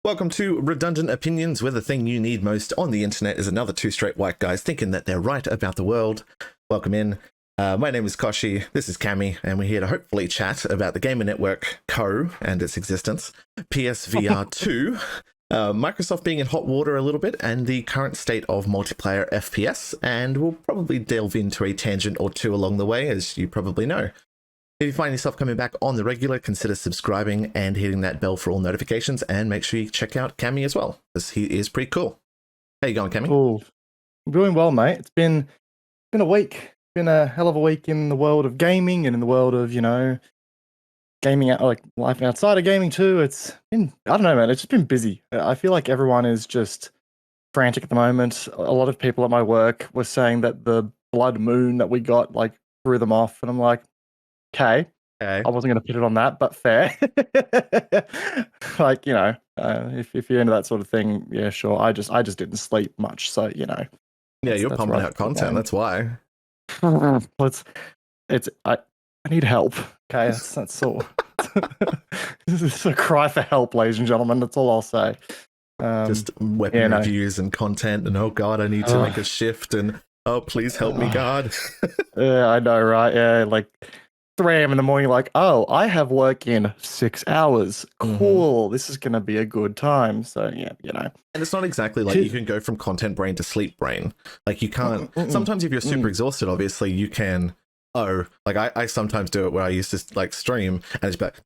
Welcome to Redundant Opinions, where the thing you need most on the internet is another two straight white guys thinking that they're right about the world. Welcome in. My name is Kochie, this is Cami, and we're here to hopefully chat about the GamerNetworkCo and its existence, PSVR 2, Microsoft being in hot water a little bit, and the current state of multiplayer FPS, and we'll probably delve into a tangent or two along the way, as you probably know. If you find yourself coming back on the regular, consider subscribing and hitting that bell for all notifications, and make sure you check out Cami as well, because he is pretty cool. How you going, Cami? Cool. I'm doing well, mate. It's been a week. Been a hell of a week in the world of gaming and in the world of, gaming, like life outside of gaming too. It's been, I don't know, man. It's just been busy. I feel like everyone is just frantic at the moment. A lot of people at my work were saying that the blood moon that we got, like, threw them off. And I'm like, okay. I wasn't going to put it on that, but fair. Like, if you're into that sort of thing, yeah, sure. I just didn't sleep much. So, Yeah, you're pumping out content. That's why. I need help. Okay, that's all. This is a cry for help, ladies and gentlemen. That's all I'll say. Just weapon reviews and content, and oh god, I need to make a shift, and oh please help me, God. Yeah, I know, right? Yeah, like 3 a.m. in the morning, like, oh, I have work in 6 hours. Cool. This is gonna be a good time. So yeah, And it's not exactly like you can go from content brain to sleep brain. Like you can't. Sometimes if you're super exhausted, obviously you can. Oh, like I sometimes do it where I used to like stream and it's like,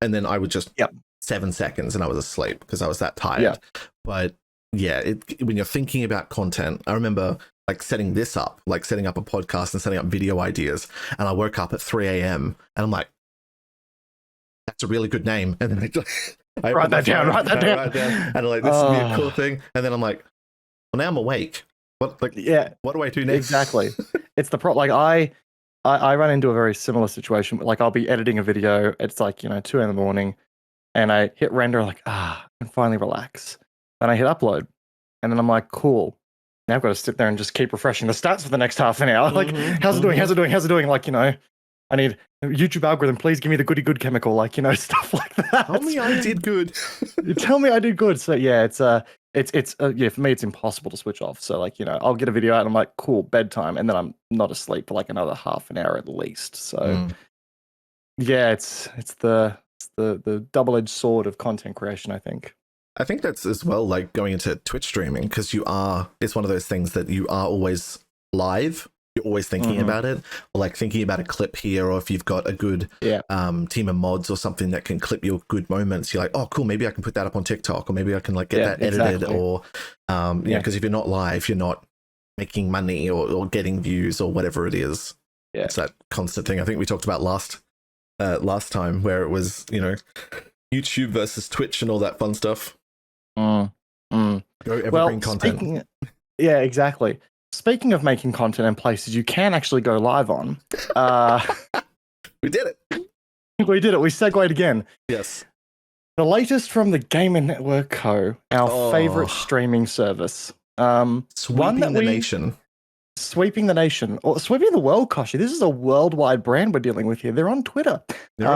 and then I would just 7 seconds and I was asleep because I was that tired. Yeah. But yeah, when you're thinking about content, I remember like setting this up, like setting up a podcast and setting up video ideas. And I woke up at 3 a.m. and I'm like, that's a really good name. And then I write that down. And I'm like, this would be a cool thing. And then I'm like, well, now I'm awake. What do I do next? Exactly. It's the problem. Like I run into a very similar situation. Like I'll be editing a video. It's like, 2 in the morning and I hit render, like, and finally relax. Then I hit upload and then I'm like, cool. Now I've got to sit there and just keep refreshing the stats for the next half an hour. Like, how's it doing? How's it doing? How's it doing? Like, I need a YouTube algorithm. Please give me the goody good chemical. Like, stuff like that. Tell me I did good. Tell me I did good. So yeah, it's for me, it's impossible to switch off. So like, I'll get a video out and I'm like, cool, bedtime. And then I'm not asleep for like another half an hour at least. So yeah, it's the double-edged sword of content creation, I think. I think that's as well like going into Twitch streaming, because it's one of those things that you are always live. You're always thinking about it, or like thinking about a clip here, or if you've got a good team of mods or something that can clip your good moments, you're like, oh cool, maybe I can put that up on TikTok, or maybe I can like get that edited, or because if you're not live, you're not making money or getting views or whatever it is. Yeah, it's that constant thing I think we talked about last time, where it was YouTube versus Twitch and all that fun stuff. Go evergreen content. Yeah, exactly. Speaking of making content in places you can actually go live on, we did it. We did it. We segued again. Yes. The latest from the GamerNetworkCo, our favorite streaming service. Sweeping the nation. Sweeping the nation, or sweeping the world, Kochie. This is a worldwide brand we're dealing with here. They're on Twitter. They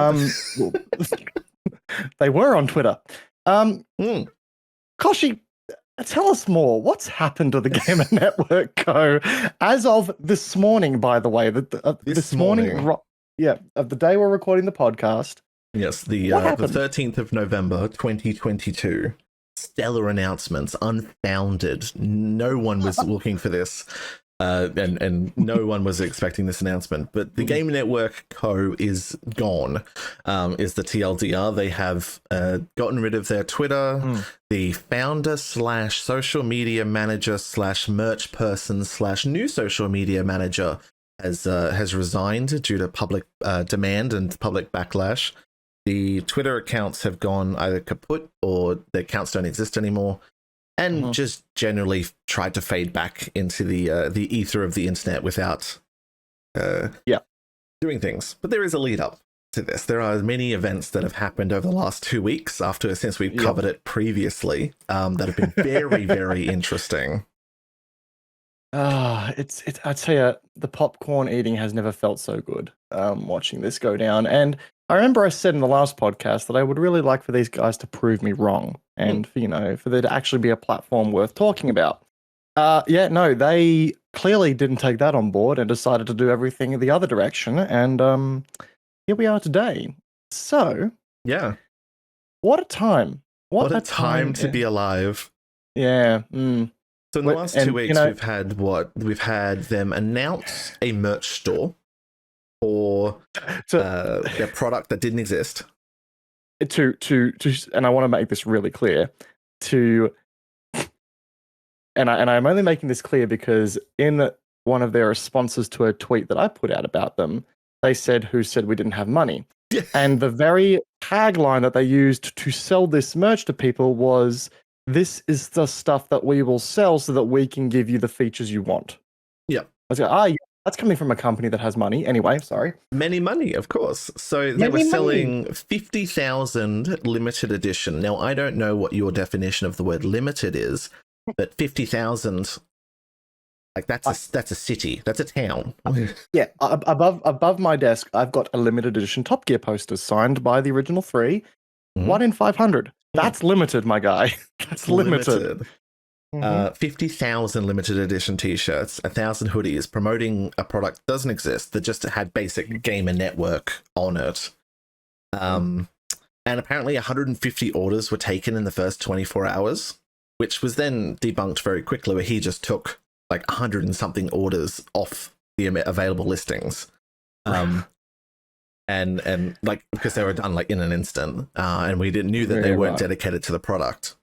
were on Twitter. Kochie, tell us more. What's happened to the GamerNetworkCo as of this morning, by the way? This morning, of the day we're recording the podcast. Yes, the 13th of November, 2022. Stellar announcements, unfounded. No one was looking for this. And no one was expecting this announcement, but the GamerNetworkCo is gone, is the TLDR. They have gotten rid of their Twitter. The founder / social media manager / merch person / new social media manager has resigned due to public demand and public backlash. The Twitter accounts have gone either kaput or their accounts don't exist anymore. And just generally tried to fade back into the ether of the internet without doing things. But there is a lead up to this. There are many events that have happened over the last 2 weeks since we've covered it previously that have been very, very interesting. I tell you, the popcorn eating has never felt so good. watching this go down. And I remember I said in the last podcast that I would really like for these guys to prove me wrong, and for there to actually be a platform worth talking about. No, they clearly didn't take that on board and decided to do everything in the other direction. And here we are today. So, yeah, what a time! What a time to be alive. Yeah. So in the last 2 weeks, we've had what? We've had them announce a merch store for their product that didn't exist. And I want to make this really clear. And I'm only making this clear because in one of their responses to a tweet that I put out about them, they said, "Who said we didn't have money?" And the very tagline that they used to sell this merch to people was, "This is the stuff that we will sell so that we can give you the features you want." Yeah. I was like, yeah, that's coming from a company that has money. Anyway, sorry. Many money, of course. So they were selling 50,000 limited edition. Now, I don't know what your definition of the word limited is, but 50,000, like that's a city. That's a town. Yeah. Above my desk, I've got a limited edition Top Gear poster signed by the original 3. 1 in 500. That's limited, my guy. That's limited. 50,000 limited edition t-shirts, 1,000 hoodies promoting a product that doesn't exist, that just had basic Gamer Network on it. And apparently 150 orders were taken in the first 24 hours, which was then debunked very quickly, where he just took like 100 and something orders off the available listings. And like, because they were done like in an instant, and we knew that they weren't dedicated to the product.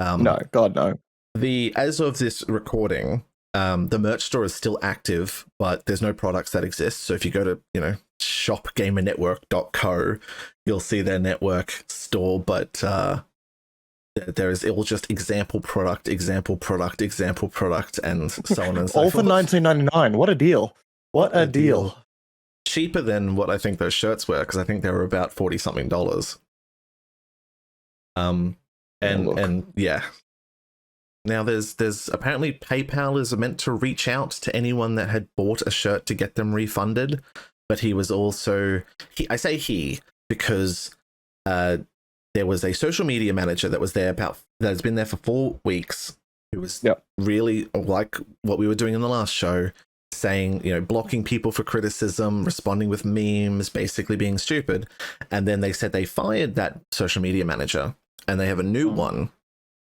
No, God, no. As of this recording, the merch store is still active, but there's no products that exist. So if you go to, shop GamerNetworkCo, you'll see their network store, but it will just example product, and so on and so all forth. for $19.99. What a deal. What a deal. Cheaper than what I think those shirts were, because I think they were about $40-something. And yeah. Now there's apparently PayPal is meant to reach out to anyone that had bought a shirt to get them refunded, but he was also I say he because there was a social media manager that was there that's been there for 4 weeks, who was really like what we were doing in the last show, saying, blocking people for criticism, responding with memes, basically being stupid. And then they said they fired that social media manager and they have a new one,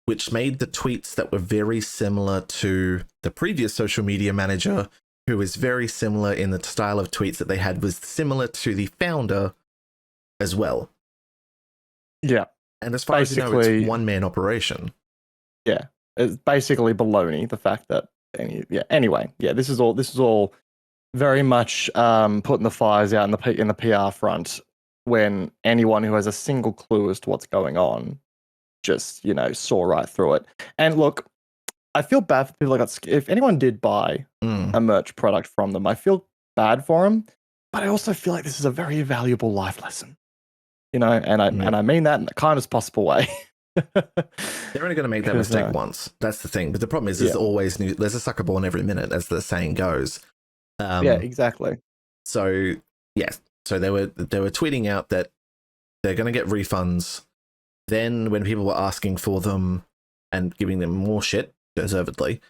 which made the tweets that were very similar to the previous social media manager, who was very similar in the style of tweets that they had, was similar to the founder as well. Yeah. And as far as you know, it's one-man operation. Yeah. It's basically baloney, the fact that anyway, this is all very much putting the fires out in the PR front, when anyone who has a single clue as to what's going on just saw right through it. And look, I feel bad for people if anyone did buy a merch product from them, I feel bad for them, but I also feel like this is a very valuable life lesson, and I mean that in the kindest possible way. They're only going to make that mistake once. That's the thing. But the problem is, there's always there's a sucker born every minute, as the saying goes. Yeah, exactly. So yes, so they were tweeting out that they're going to get refunds. Then when people were asking for them and giving them more shit, deservedly,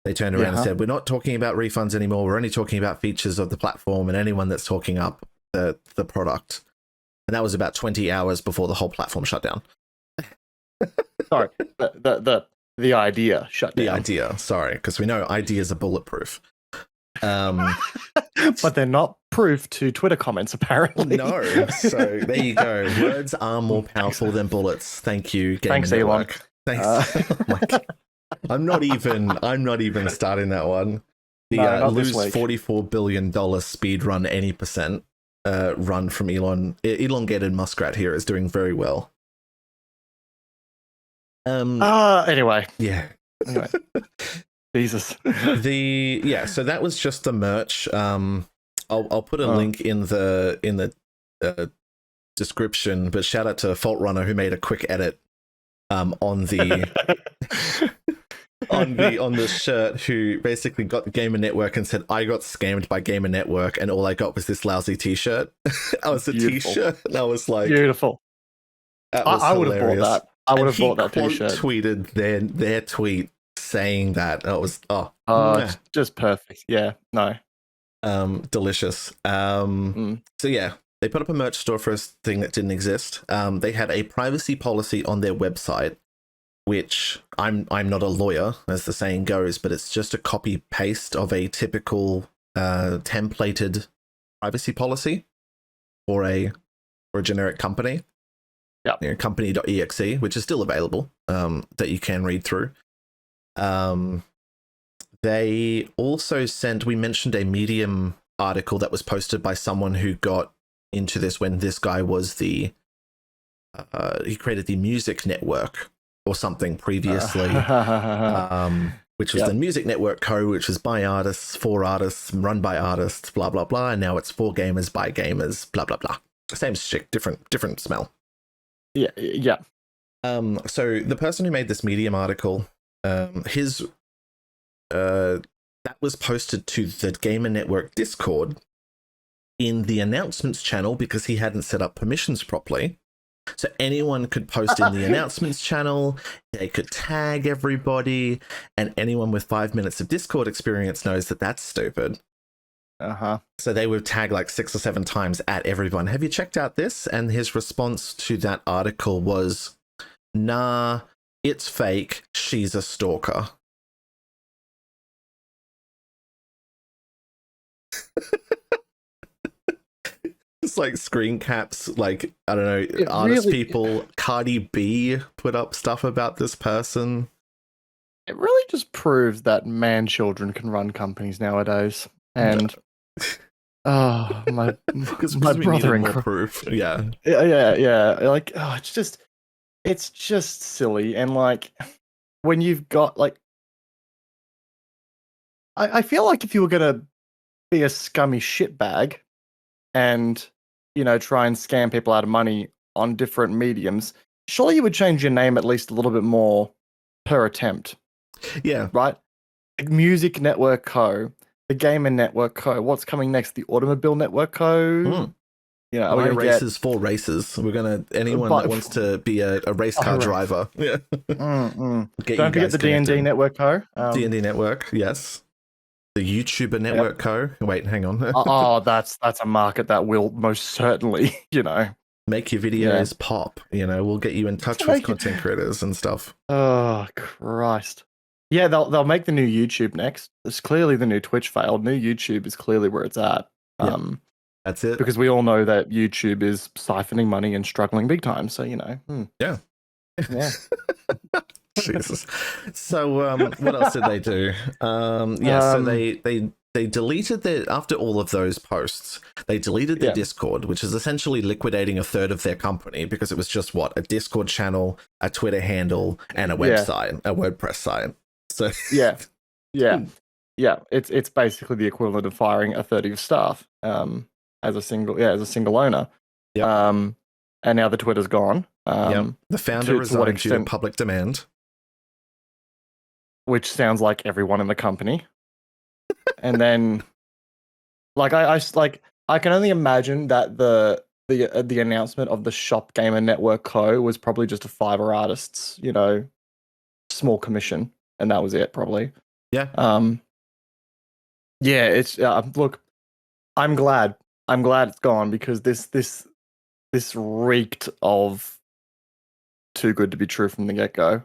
they turned around and said, "We're not talking about refunds anymore. We're only talking about features of the platform and anyone that's talking up the product." And that was about 20 hours before the whole platform shut down. Sorry, the idea shut down. The idea, sorry, because we know ideas are bulletproof. But they're not proof to Twitter comments, apparently. No, so there you go. Words are more powerful than bullets. Thank you, Thanks, Elon. Thanks. Oh my God. I'm not even starting that one. The lose $44 billion speed run any percent run from elongated muskrat here is doing very well. Anyway. Yeah. Anyway. Jesus. So that was just the merch. I'll put a link in the description, but shout out to Fault Runner, who made a quick edit on the on the shirt who basically got the Gamer Network and said, I got scammed by Gamer Network and all I got was this lousy t-shirt. I was a Beautiful. t-shirt and I was like, Beautiful. that was I would have bought hilarious. that. I would And have bought that quote t-shirt. tweeted their tweet saying that. That was it's just perfect. Yeah, no. Delicious. So yeah, they put up a merch store for a thing that didn't exist. They had a privacy policy on their website, which I'm not a lawyer, as the saying goes, but it's just a copy paste of a typical templated privacy policy for a generic company. Yeah, company.exe, which is still available, that you can read through. They also sent, we mentioned a Medium article that was posted by someone who got into this when this guy was he created the Music Network or something previously, which was the Music Network Co., which was by artists, for artists, run by artists, blah, blah, blah. And now it's for gamers, by gamers, blah, blah, blah. Same shit, different smell. Yeah. So the person who made this Medium article, that was posted to the Gamer Network Discord in the announcements channel because he hadn't set up permissions properly. So anyone could post in the announcements channel, they could tag everybody, and anyone with 5 minutes of Discord experience knows that that's stupid. So they would tag like 6 or 7 times at everyone. Have you checked out this? And his response to that article was, nah, it's fake. She's a stalker. It's like screen caps, like, I don't know, artist people. Cardi B put up stuff about this person. It really just proves that man children can run companies nowadays. And my brother in more proof. Yeah. Like, it's just silly. And like, when you've got like, I feel like if you were gonna be a scummy shitbag and, you know, try and scam people out of money on different mediums, surely you would change your name at least a little bit more per attempt. Yeah. Right? Music Network Co., the Gamer Network Co. What's coming next? The Automobile Network Co. You know, races for races. We're gonna anyone that wants to be a race car driver. Yeah. Don't forget the D&D Network Co. D&D Network, yes. The YouTuber Network Co. Wait, hang on. That's a market that will most certainly, you know, make your videos pop. You know, we'll get you in touch with content creators and stuff. Oh Christ! Yeah, they'll make the new YouTube next. It's clearly the new Twitch failed. New YouTube is clearly where it's at. That's it. Because we all know that YouTube is siphoning money and struggling big time. So, you know. Yeah. Jesus. So what else did they do? So they deleted after all of those posts, they deleted their Discord, which is essentially liquidating a third of their company because it was just a Discord channel, a Twitter handle, and a website, a WordPress site. So it's basically the equivalent of firing a third of your staff as a single owner. And now the Twitter's gone. The founder resigned due to public demand. Which sounds like everyone in the company. And then, like, I can only imagine that the announcement of the Shop Gamer Network Co. was probably just a Fiverr artists, you know, small commission, and that was it, probably. Yeah. It's look, I'm glad it's gone because this reeked of too good to be true from the get-go.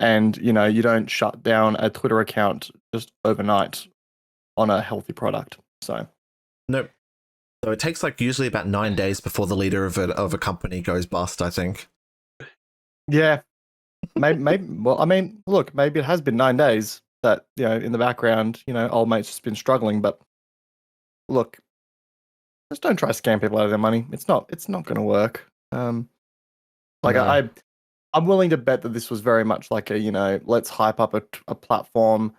And, you know, you don't shut down a Twitter account just overnight on a healthy product. So, nope. So it takes like usually about 9 days before the leader of a company goes bust, I think. Yeah. Maybe. Well, I mean, look, maybe it has been 9 days that, you know, in the background, you know, old mate's just been struggling. But look, just don't try to scam people out of their money. It's not going to work. I'm willing to bet that this was very much like a, you know, let's hype up a platform,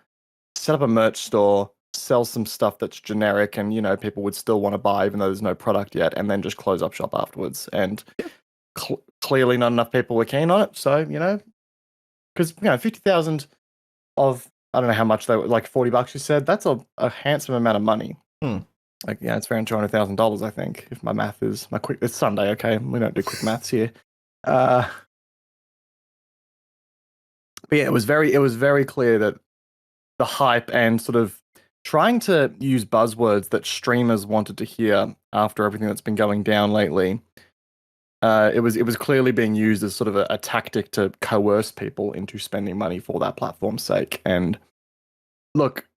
set up a merch store, sell some stuff that's generic and, you know, people would still want to buy even though there's no product yet, and then just close up shop afterwards. And clearly not enough people were keen on it. So, you know, because 50,000 of, I don't know how much they were, like $40 you said, that's a handsome amount of money. Like, yeah, it's around $200,000, I think, if my math is it's Sunday, okay? We don't do quick maths here. But yeah, it was very clear that the hype and sort of trying to use buzzwords that streamers wanted to hear after everything that's been going down lately. It was clearly being used as sort of a tactic to coerce people into spending money for that platform's sake. And look,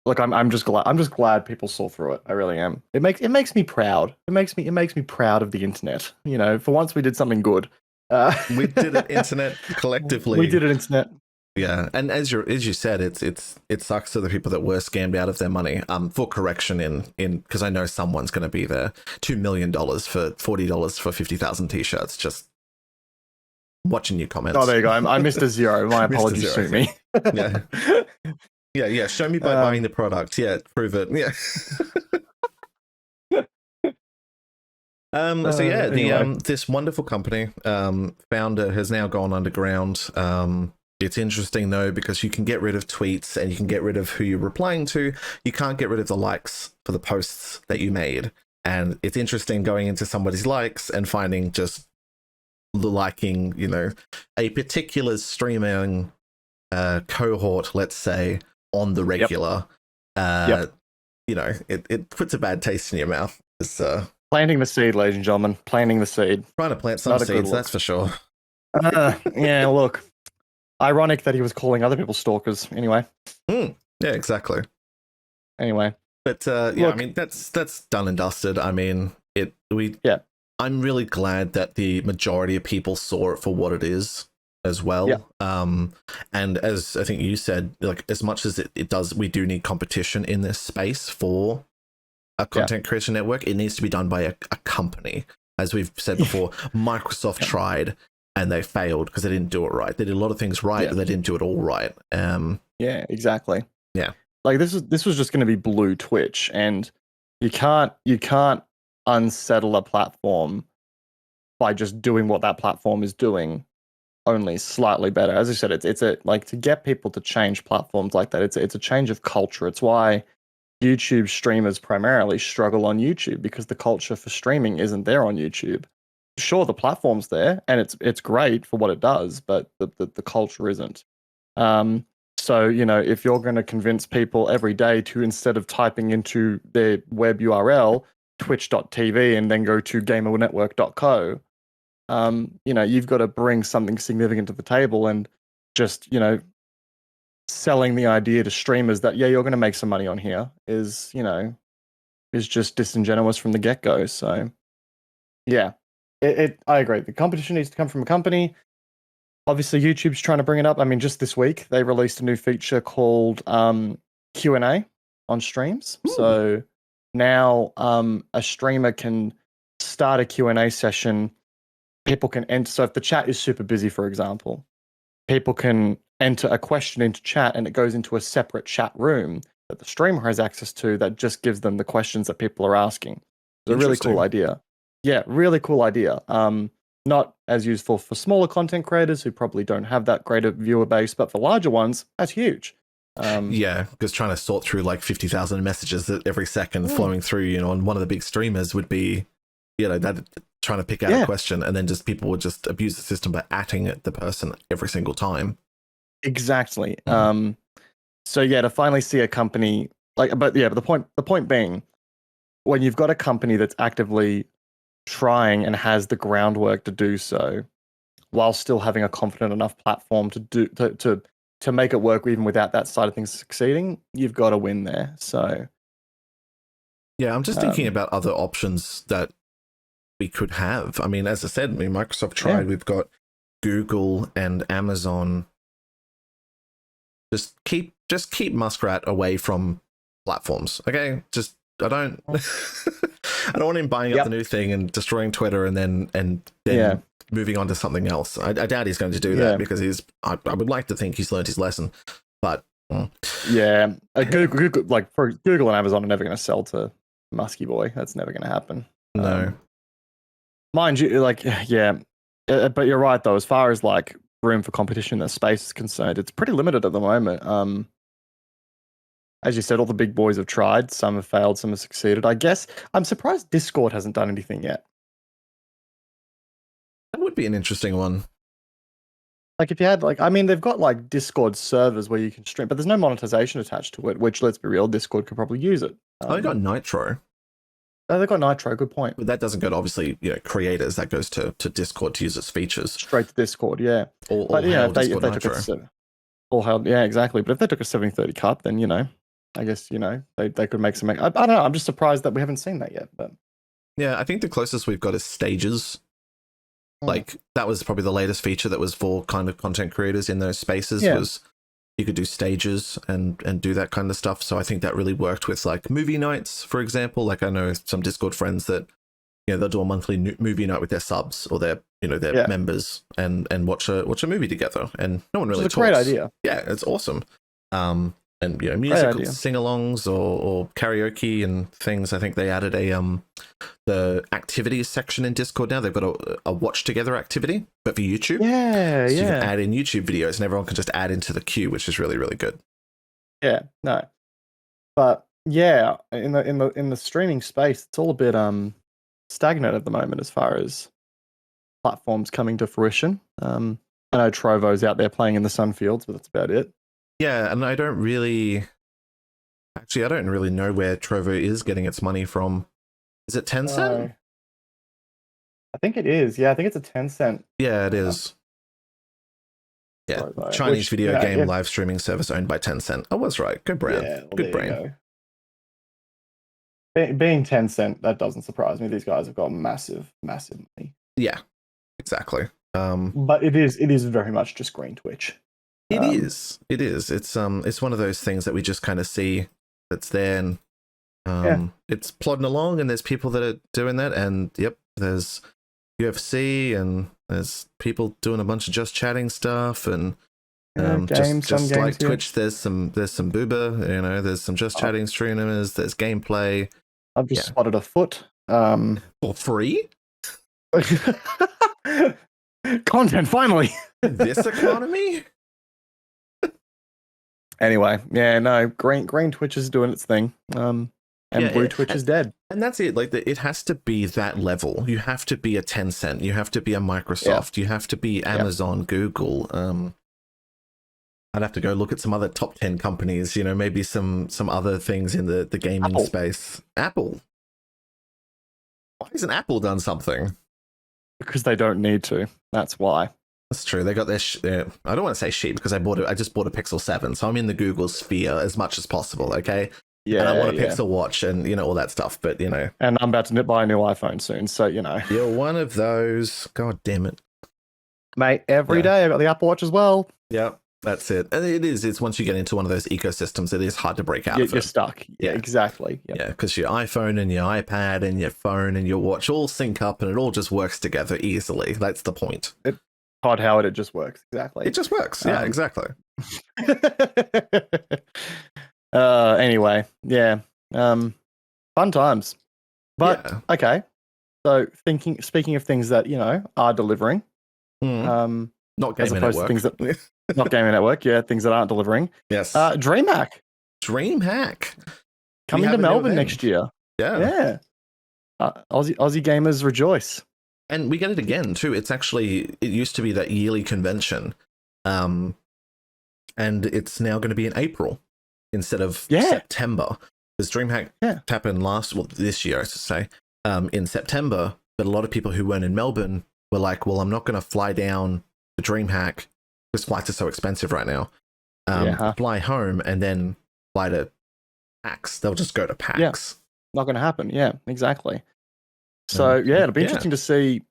I'm just glad people saw through it. I really am. It makes me proud. It makes me proud of the internet. For once we did something good. We did it, internet, collectively. We did it, internet. Yeah, and as you said, it sucks to the people that were scammed out of their money. For correction, in because I know someone's going to be there. $2 million for $40 for 50,000 t-shirts. Just watching your comments. Oh, there you go. I missed a zero. My apologies to me. Yeah. Yeah. Show me by buying the product. Yeah, prove it. Yeah. So yeah, anyway. This wonderful company founder has now gone underground. It's interesting though, because you can get rid of tweets and you can get rid of who you're replying to. You can't get rid of the likes for the posts that you made. And it's interesting going into somebody's likes and finding just the liking, a particular streaming cohort, let's say, on the regular. It puts a bad taste in your mouth. It's planting the seed, ladies and gentlemen. Planting the seed. Trying to plant some seeds, that's for sure. Yeah, look. Ironic that he was calling other people stalkers. Anyway. Yeah, exactly. Anyway. But look, I mean, that's done and dusted. I mean, I'm really glad that the majority of people saw it for what it is as well. Yeah. And as I think you said, like, as much as it does, we do need competition in this space for a content creation network. It needs to be done by a company. As we've said before, Microsoft tried and they failed because they didn't do it right. They did a lot of things right, but they didn't do it all right. Yeah, exactly. Yeah. Like this was just going to be blue Twitch, and you can't unsettle a platform by just doing what that platform is doing, only slightly better. As I said, it's a like, to get people to change platforms like that. It's a change of culture. It's why YouTube streamers primarily struggle on YouTube, because the culture for streaming isn't there on YouTube. Sure, the platform's there and it's great for what it does, but the culture isn't. So, if you're going to convince people every day to, instead of typing into their web URL, twitch.tv, and then go to GamerNetworkCo, you've got to bring something significant to the table, and just, selling the idea to streamers that, you're going to make some money on here is just disingenuous from the get-go. So, yeah, I agree. The competition needs to come from a company. Obviously, YouTube's trying to bring it up. I mean, just this week, they released a new feature called Q&A on streams. Ooh. So now a streamer can start a Q&A session. People can enter. So if the chat is super busy, for example, people can enter a question into chat, and it goes into a separate chat room that the streamer has access to that just gives them the questions that people are asking. It's a really cool idea. Yeah, really cool idea. Not as useful for smaller content creators who probably don't have that greater viewer base, but for larger ones, that's huge. Yeah, because trying to sort through like 50,000 messages every second flowing through, on one of the big streamers would be, that trying to pick out a question, and then just people would just abuse the system by atting at the person every single time. Exactly. So yeah, to finally see a company but the point being, when you've got a company that's actively trying and has the groundwork to do so, while still having a confident enough platform to make it work even without that side of things succeeding, you've got to win there. So yeah, I'm just thinking about other options that we could have. I mean, as I said, Microsoft tried. We've got Google and Amazon. Just keep Muskrat away from platforms, okay? I don't want him buying up the new thing and destroying Twitter and then moving on to something else. I doubt he's going to do that, because I would like to think he's learned his lesson, but Google, like, for Google and Amazon are never going to sell to Musky Boy. That's never going to happen. No, mind you, but you're right though. As far as like room for competition as space is concerned. It's pretty limited at the moment. As you said, all the big boys have tried. Some have failed, some have succeeded. I guess I'm surprised Discord hasn't done anything yet. That would be an interesting one. Like if you had I mean, they've got like Discord servers where you can stream, but there's no monetization attached to it, which, let's be real, Discord could probably use it. They got Nitro. Oh, they've got Nitro, good point. But that doesn't go to, obviously, creators. That goes to Discord to use its features. Straight to Discord, yeah. But if they took yeah, exactly. But if they took a 70-30 cut, then, I guess, they could make some... I don't know, I'm just surprised that we haven't seen that yet. But yeah, I think the closest we've got is stages. Like, that was probably the latest feature that was for kind of content creators in those spaces, was you could do stages and do that kind of stuff. So I think that really worked with like movie nights, for example. Like I know some Discord friends that, they'll do a monthly movie night with their subs or their, their members and watch a movie together. And no one really talks. It's a great idea. Yeah, it's awesome. And musical sing-alongs or karaoke and things. I think they added the activities section in Discord now. They've got a watch together activity, but for YouTube. Yeah, so you can add in YouTube videos, and everyone can just add into the queue, which is really, really good. Yeah, no, but yeah, in the streaming space, it's all a bit stagnant at the moment as far as platforms coming to fruition. I know Trovo's out there playing in the Sunfields, but that's about it. Yeah, and I don't really know where Trovo is getting its money from. Is it Tencent? I think it is. Yeah, I think it's a Tencent. Yeah, it is. Yeah, Trovo, Chinese video game live streaming service owned by Tencent. I was right. Good brand. Yeah, well, good brain. Being Tencent, that doesn't surprise me. These guys have got massive, massive money. Yeah, exactly. But it is very much just green Twitch. It is. It's one of those things that we just kind of see that's there, and it's plodding along, and there's people that are doing that, and there's UFC, and there's people doing a bunch of just chatting stuff, and games, just like Twitch, there's some booba, there's some just chatting streamers, there's gameplay. I've just spotted a foot. For free? Content, finally. This economy? Anyway, yeah, no, green Twitch is doing its thing, and blue Twitch is dead. And that's it. Like, it has to be that level. You have to be a Tencent. You have to be a Microsoft. You have to be Amazon, Google. I'd have to go look at some other top 10 companies. Maybe some other things in the gaming space. Apple. Why hasn't Apple done something? Because they don't need to. That's why. That's true. They got their. I don't want to say sheep because I just bought a Pixel 7, so I'm in the Google sphere as much as possible. Okay. Yeah. And I want a Pixel Watch and all that stuff, but And I'm about to buy a new iPhone soon, so You're one of those. God damn it, mate! Every day I got the Apple Watch as well. Yep, that's it. And it's once you get into one of those ecosystems, it is hard to break out. You're stuck. Yeah, exactly. Yep. Yeah, because your iPhone and your iPad and your phone and your watch all sync up, and it all just works together easily. That's the point. Todd Howard, it just works. Exactly. It just works. Yeah, exactly. Anyway, yeah. Fun times. But okay. So speaking of things that, are delivering. Not GamerNetwork. Things that not GamerNetwork, things that aren't delivering. Yes. DreamHack. DreamHack. Coming to Melbourne next year. Yeah. Yeah. Aussie gamers rejoice. And we get it again too. It used to be that yearly convention, and it's now going to be in April instead of September. Because DreamHack happened this year, I should say, in September. But a lot of people who weren't in Melbourne were like, "Well, I'm not going to fly down to DreamHack because flights are so expensive right now. Fly home and then fly to PAX. They'll just go to PAX. Yeah. Not going to happen. Yeah, exactly." So it'll be interesting to see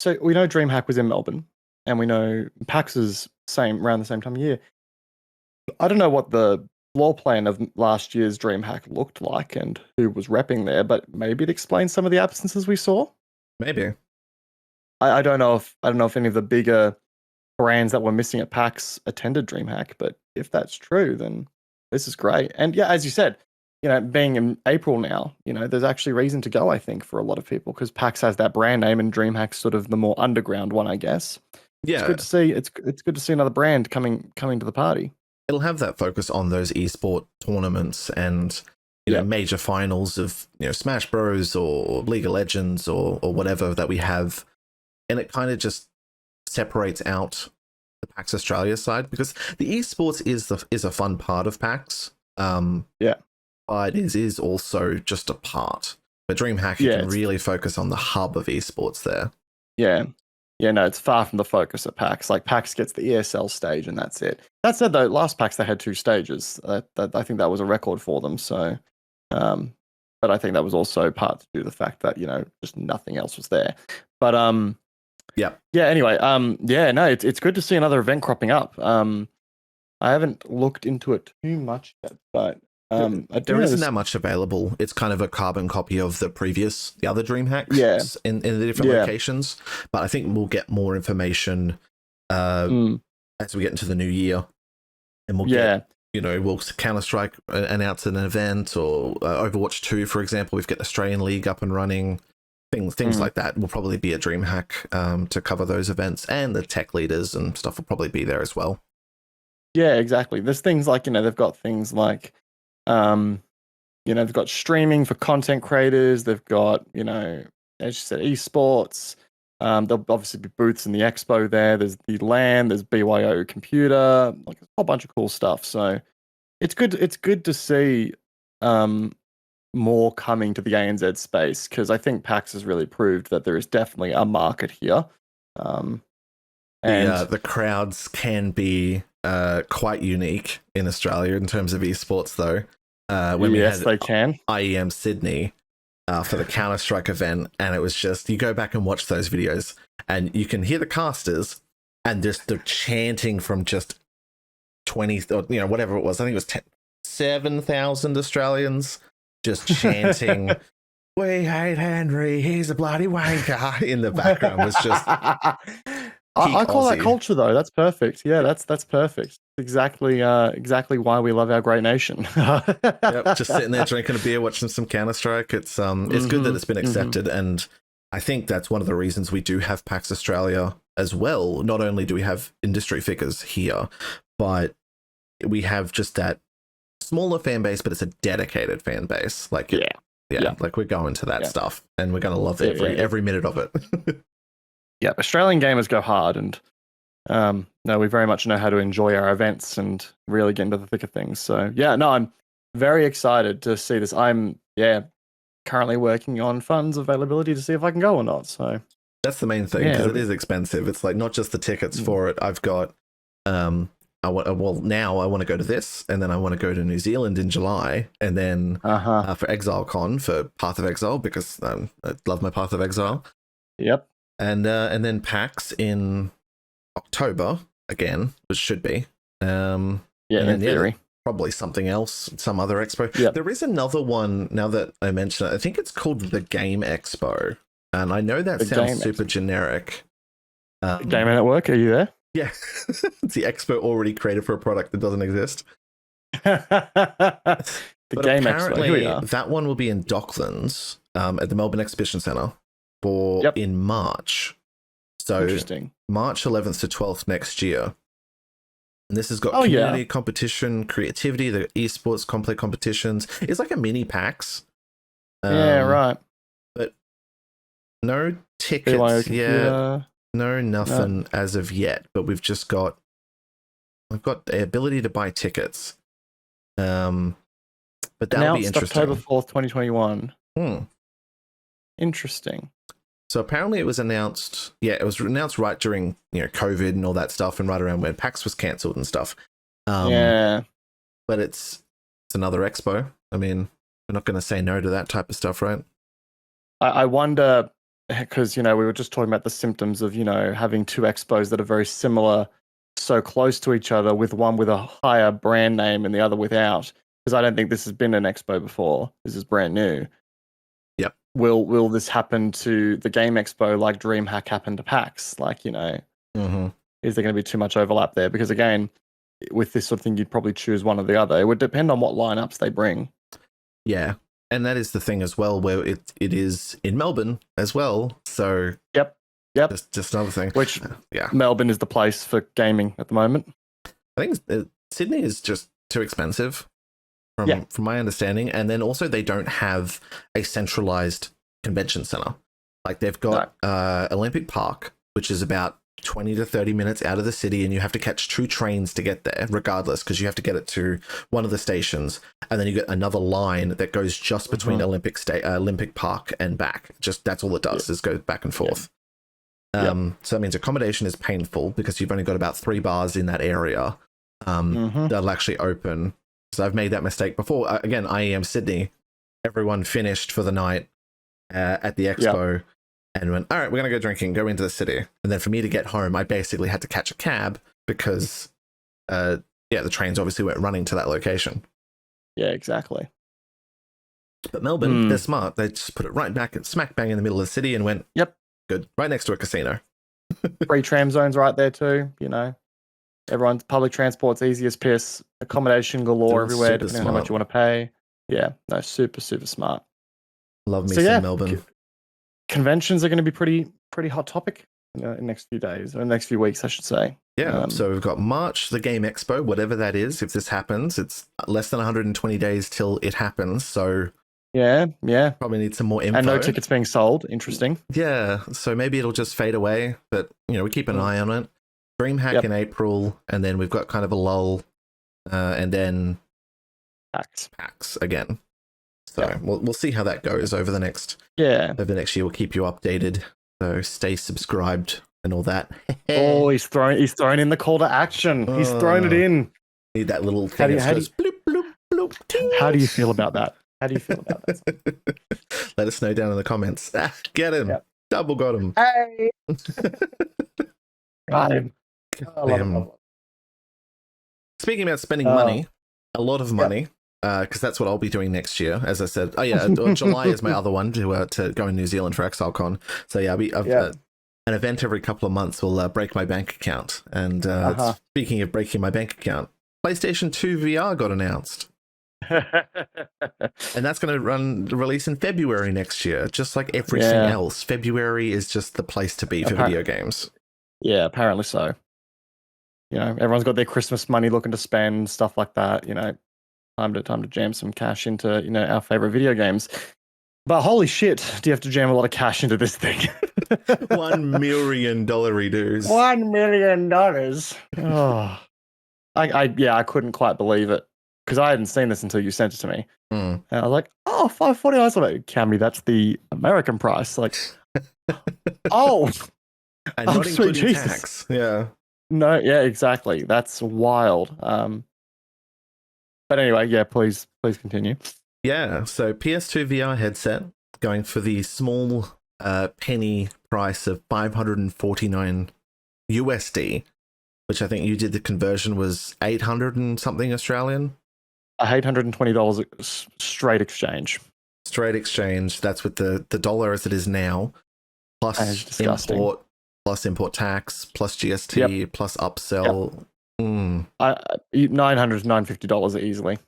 so we know DreamHack was in Melbourne, and we know PAX is around the same time of year. I don't know what the floor plan of last year's DreamHack looked like and who was repping there, but maybe it explains some of the absences we saw. Maybe. I don't know if any of the bigger brands that were missing at PAX attended DreamHack, but if that's true, then this is great. And yeah, as you said, being in April now, there's actually reason to go, I think, for a lot of people, because PAX has that brand name and DreamHack's sort of the more underground one, I guess. Yeah, good to see. It's good to see another brand coming to the party. it'll have that focus on those esport tournaments and major finals of Smash Bros or League of Legends or whatever that we have, and it kind of just separates out the PAX Australia side, because the esports is a fun part of PAX. But it is also just a part. But DreamHack, you can really focus on the hub of esports there. Yeah. Yeah, no, it's far from the focus at PAX. Like, PAX gets the ESL stage and that's it. That said, though, last PAX they had 2 stages. I think that was a record for them. So, but I think that was also part to do with the fact that just nothing else was there. But yeah. Anyway, no, it's good to see another event cropping up. I haven't looked into it too much yet, but there isn't that much available. It's kind of a carbon copy of the other DreamHacks in the different locations. But I think we'll get more information as we get into the new year, and we'll get will Counter-Strike announce an event, or Overwatch 2, for example. We've got Australian League up and running. Things like that will probably be a DreamHack to cover those events, and the tech leaders and stuff will probably be there as well. Yeah, exactly. There's things like they've got things like they've got streaming for content creators. They've got, as you said, esports. There'll obviously be booths in the expo there. There's the LAN, there's BYO computer, like a whole bunch of cool stuff. So it's good. It's good to see more coming to the ANZ space, because I think PAX has really proved that there is definitely a market here. And the crowds can be quite unique in Australia in terms of esports, though. When they can. IEM Sydney for the Counter-Strike event, and it was just, you go back and watch those videos and you can hear the casters and just the chanting from just 20 or whatever it was. I think it was 7,000 Australians just chanting "We hate Henry, he's a bloody wanker" in the background. Was just I call that culture, though. That's perfect. Yeah, that's perfect. Exactly why we love our great nation. Just sitting there drinking a beer, watching some Counter-Strike. It's good that it's been accepted, and I think that's one of the reasons we do have PAX Australia as well. Not only do we have industry figures here, but we have just that smaller fan base, but it's a dedicated fan base. Like like we're going to that stuff, and we're going to love every minute of it. Yeah, Australian gamers go hard, and we very much know how to enjoy our events and really get into the thick of things. So I'm very excited to see this. I'm currently working on funds availability to see if I can go or not. So that's the main thing, because it is expensive. It's like not just the tickets for it. I've got now I want to go to this, and then I want to go to New Zealand in July, and then for ExileCon, for Path of Exile, because I love my Path of Exile. Yep. And then PAX in October again, which should be. In theory. Probably something else, some other expo. Yep. There is another one, now that I mention it. I think it's called the Game Expo. And I know that sounds super generic. GamerNetwork, are you there? Yeah. It's the expo already created for a product that doesn't exist. The Game Expo. Here we are. That one will be in Docklands at the Melbourne Exhibition Centre in March. So interesting. March 11th to 12th next year. And this has got community competition, creativity, the esports complete competitions. It's like a mini PAX. Right. But no tickets yet. No, nothing as of yet. But we've got the ability to buy tickets. But that'll be interesting. October 4th, 2021. Interesting. So apparently it was announced. Yeah, it was announced right during COVID and all that stuff, and right around when PAX was cancelled and stuff. But it's another expo. I mean, we're not going to say no to that type of stuff, right? I wonder, because we were just talking about the symptoms of having two expos that are very similar, so close to each other, with one with a higher brand name and the other without. Because I don't think this has been an expo before. This is brand new. Yep. Will this happen to the Game Expo like DreamHack happened to PAX? Like, is there going to be too much overlap there? Because again, with this sort of thing, you'd probably choose one or the other. It would depend on what lineups they bring. Yeah. And that is the thing as well, where it is in Melbourne as well. So Yep. Just another thing. Which yeah, Melbourne is the place for gaming at the moment. I think Sydney is just too expensive from my understanding, and then also they don't have a centralized convention center. Like they've got Olympic Park, which is about 20 to 30 minutes out of the city, and you have to catch 2 trains to get there regardless, because you have to get it to one of the stations, and then you get another line that goes just between Olympic Park and back. Just that's all it does is go back and forth. So that means accommodation is painful because you've only got about 3 bars in that area that'll actually open. So I've made that mistake before. Again, IEM Sydney, everyone finished for the night at the expo and went, all right, we're going to go drinking, go into the city. And then for me to get home, I basically had to catch a cab because, the trains obviously weren't running to that location. Yeah, exactly. But Melbourne, they're smart. They just put it right back at smack bang in the middle of the city and went, yep, good, right next to a casino. Free tram zones right there too, you know. Everyone's public transport's easy as piss. Accommodation galore everywhere, depending on how much you want to pay. Yeah, no, super, super smart. Love me some Melbourne. Conventions are going to be pretty hot topic in the next few days, or next few weeks, I should say. Yeah, so we've got March, the Game Expo, whatever that is. If this happens, it's less than 120 days till it happens. So yeah, probably need some more info. And no tickets being sold. Interesting. Yeah, so maybe it'll just fade away, but we keep an eye on it. DreamHack in April, and then we've got kind of a lull, and then PAX again. So we'll see how that goes over the next year. We'll keep you updated. So stay subscribed and all that. Oh, he's thrown in the call to action. He's thrown it in. Need that little thing that goes bloop bloop bloop. How do you feel about that? Let us know down in the comments. Get him. Yep. Double got him. Hey. Got him. I love him. Speaking about spending money, a lot of money, because that's what I'll be doing next year. As I said, July is my other one to go in New Zealand for XLCon. So an event every couple of months will break my bank account. And speaking of breaking my bank account, PlayStation 2 VR got announced. And that's going to release in February next year, just like everything else. February is just the place to be for video games. Yeah, apparently so. Everyone's got their Christmas money looking to spend, stuff like that. Time to jam some cash into our favorite video games. But holy shit, do you have to jam a lot of cash into this thing? $1 million dues. $1 million. Oh, I couldn't quite believe it because I hadn't seen this until you sent it to me. And I was like, oh, $540. I was like, Cami, that's the American price. Like, oh, and not including tax. Yeah. No, yeah, exactly. That's wild. But anyway, please continue. Yeah, so PS2 VR headset going for the small penny price of $549 USD, which I think you did the conversion was 800 and something Australian. $820 straight exchange. Straight exchange. That's with the dollar as it is now, plus import tax, plus GST, plus upsell. $900 to $950 easily.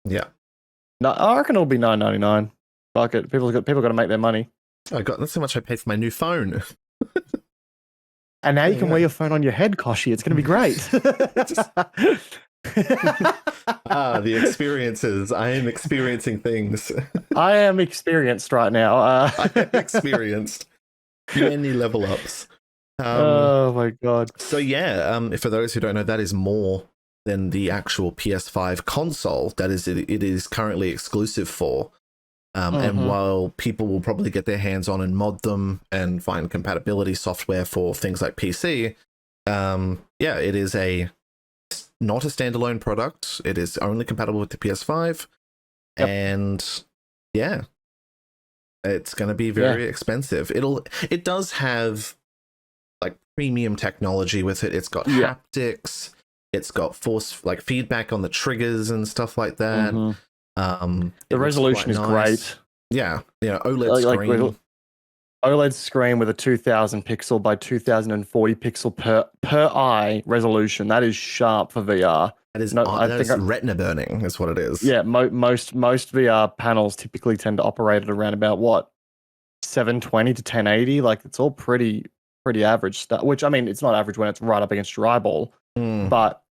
Yeah. No, I reckon it'll be $9.99. Fuck it. People got to make their money. Oh god, that's how much I paid for my new phone. And now you can wear your phone on your head, Kochie. It's going to be great. The experiences. I am experiencing things. I am experienced right now. I am experienced. Many level ups. Oh my god. So for those who don't know, that is more than the actual PS5 console that it is currently exclusive for. And while people will probably get their hands on and mod them and find compatibility software for things like PC, it is not a standalone product. It is only compatible with the PS5, and it's going to be very expensive. It does have like premium technology with it. It's got haptics. It's got force feedback on the triggers and stuff like that. The resolution is great. Yeah, OLED screen. OLED screen with a 2000 pixel by 2040 pixel per eye resolution. That is sharp for VR. That is retina burning, is what it is. Yeah, most VR panels typically tend to operate at around about 720 to 1080. Like it's all pretty pretty average stuff. Which I mean, it's not average when it's right up against your eyeball, but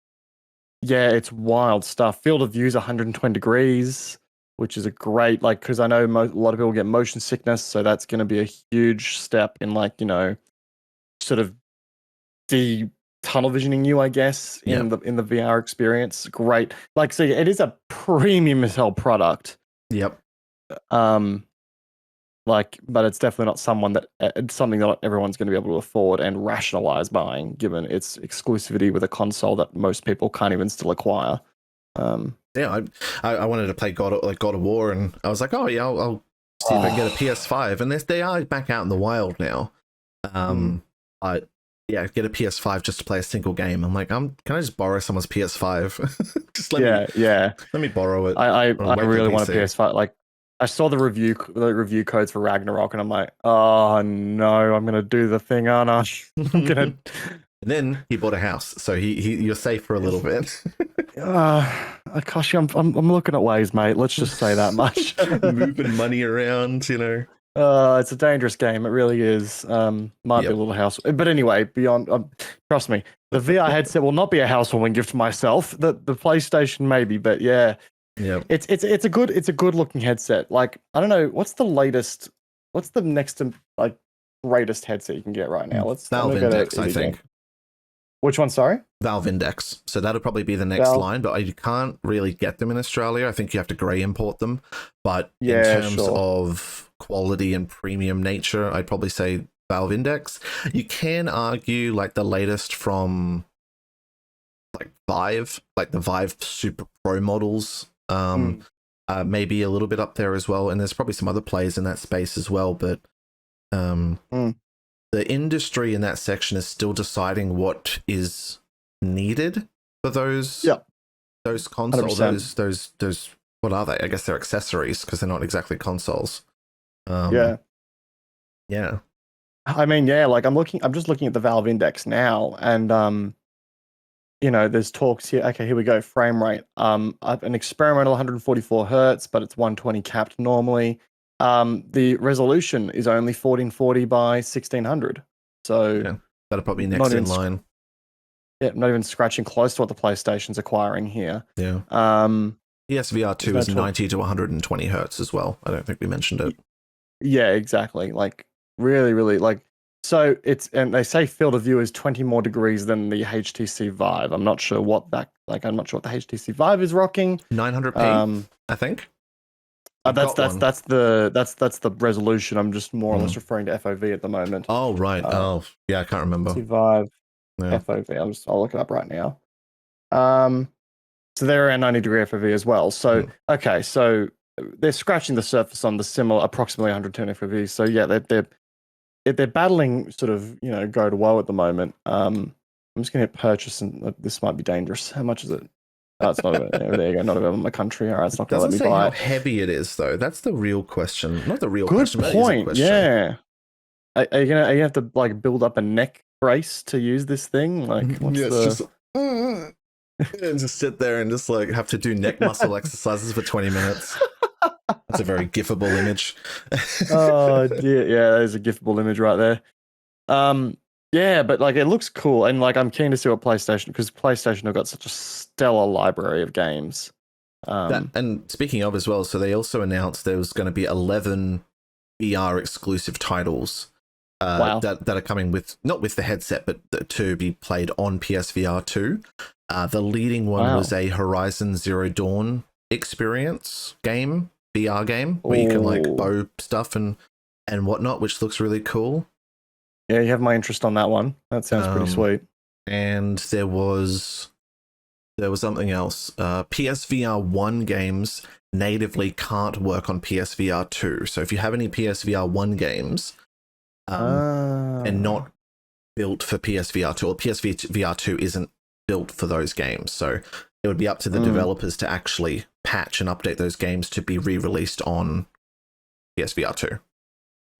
yeah, it's wild stuff. Field of view is 120 degrees, which is a great because I know a lot of people get motion sickness, so that's going to be a huge step in sort of tunnel visioning you, I guess, in the VR experience. Great. So it is a premium as hell product. Yep. But it's definitely not something that not everyone's going to be able to afford and rationalize buying, given its exclusivity with a console that most people can't even still acquire. Yeah, I wanted to play God of War, and I was like, oh yeah, I'll see if I can get a PS5, and they are back out in the wild now. Yeah, get a PS5 just to play a single game. I'm like, can I just borrow someone's PS5? Just let me borrow it. I really want a PS5. I saw the review codes for Ragnarok, and I'm like, oh no, I'm gonna do the thing, aren't I? I'm gonna. And then he bought a house, so you're safe for a little bit. Kochie, I'm looking at ways, mate. Let's just say that much. Moving money around, It's a dangerous game. It really is. Might be a little house, but anyway, beyond. Trust me, the VR headset will not be a housewarming gift for myself. The PlayStation maybe, but yeah. Yeah, it's a good looking headset. I don't know what's the next greatest headset you can get right now. Valve Index, I think. Which one? Sorry, Valve Index. So that'll probably be the next line, but you can't really get them in Australia. I think you have to grey import them. But in terms of quality and premium nature, I'd probably say Valve Index. You can argue the latest from Vive, the Vive Super Pro models. Maybe a little bit up there as well, and there's probably some other players in that space as well, but the industry in that section is still deciding what is needed for those consoles. 100%. Those what are they? I guess they're accessories because they're not exactly consoles. Yeah. I mean, I'm just looking at the Valve Index now, and there's talks here. Okay, here we go. Frame rate. An experimental 144 hertz, but it's 120 capped normally. The resolution is only 1440 by 1600. So that'll probably be next in line. Yeah, not even scratching close to what the PlayStation's acquiring here. Yeah. PSVR 2 is 90 to 120 hertz as well. I don't think we mentioned it. Yeah, exactly. Really, really So and they say field of view is 20 more degrees than the HTC Vive. I'm not sure what the HTC Vive is rocking. 900p, I think. That's the resolution. I'm just more or less referring to FOV at the moment. Oh right. I can't remember. HTC Vive FOV. I'll look it up right now. So they're around 90 degree FOV as well. So okay, so they're scratching the surface on the similar approximately 110 FOV. So yeah, they're battling sort of go to woe at the moment. I'm just going to hit purchase, and this might be dangerous. How much is it? Oh, it's not. There you go. Not available in my country. All right, it's not going to let me buy it. How heavy it is, though. That's the real question. Not the real Good question. Good point. Question. Yeah. Are you gonna have to build up a neck brace to use this thing? And just sit there and just have to do neck muscle exercises for 20 minutes. That's a very gifable image. Oh dear, yeah, that is a gifable image right there. Yeah, but it looks cool, and I'm keen to see what because PlayStation have got such a stellar library of games. And speaking of as well, so they also announced there was going to be 11 VR exclusive titles that are coming not with the headset, but to be played on PSVR 2. The leading one was a Horizon Zero Dawn experience game. VR game where you can bow stuff and whatnot, which looks really cool. Yeah, you have my interest on that one. That sounds pretty sweet. And there was something else. PSVR 1 games natively can't work on PSVR 2. So if you have any PSVR 1 games and not built for PSVR 2, or PSVR 2 isn't built for those games. So it would be up to the developers to actually patch and update those games to be re-released on PSVR 2.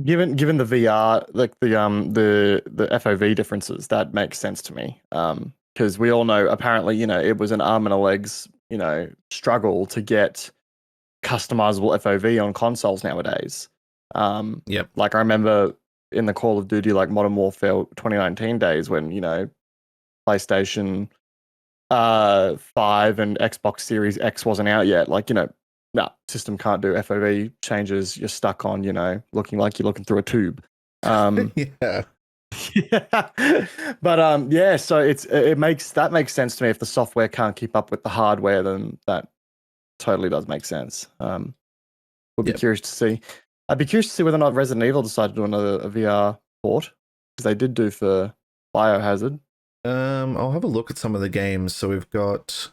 Given the VR, the FOV differences, that makes sense to me. Because we all know, apparently, it was an arm and a legs, struggle to get customizable FOV on consoles nowadays. Yep. I remember in the Call of Duty like Modern Warfare 2019 days when, PlayStation 5 and Xbox Series X wasn't out yet. Like, no, system can't do FOV changes. You're stuck on, looking like you're looking through a tube. Yeah. Yeah. But yeah, so it makes sense to me. If the software can't keep up with the hardware, then that totally does make sense. Would be curious to see. I'd be curious to see whether or not Resident Evil decided to do a VR port, because they did do for Biohazard. I'll have a look at some of the games. So we've got.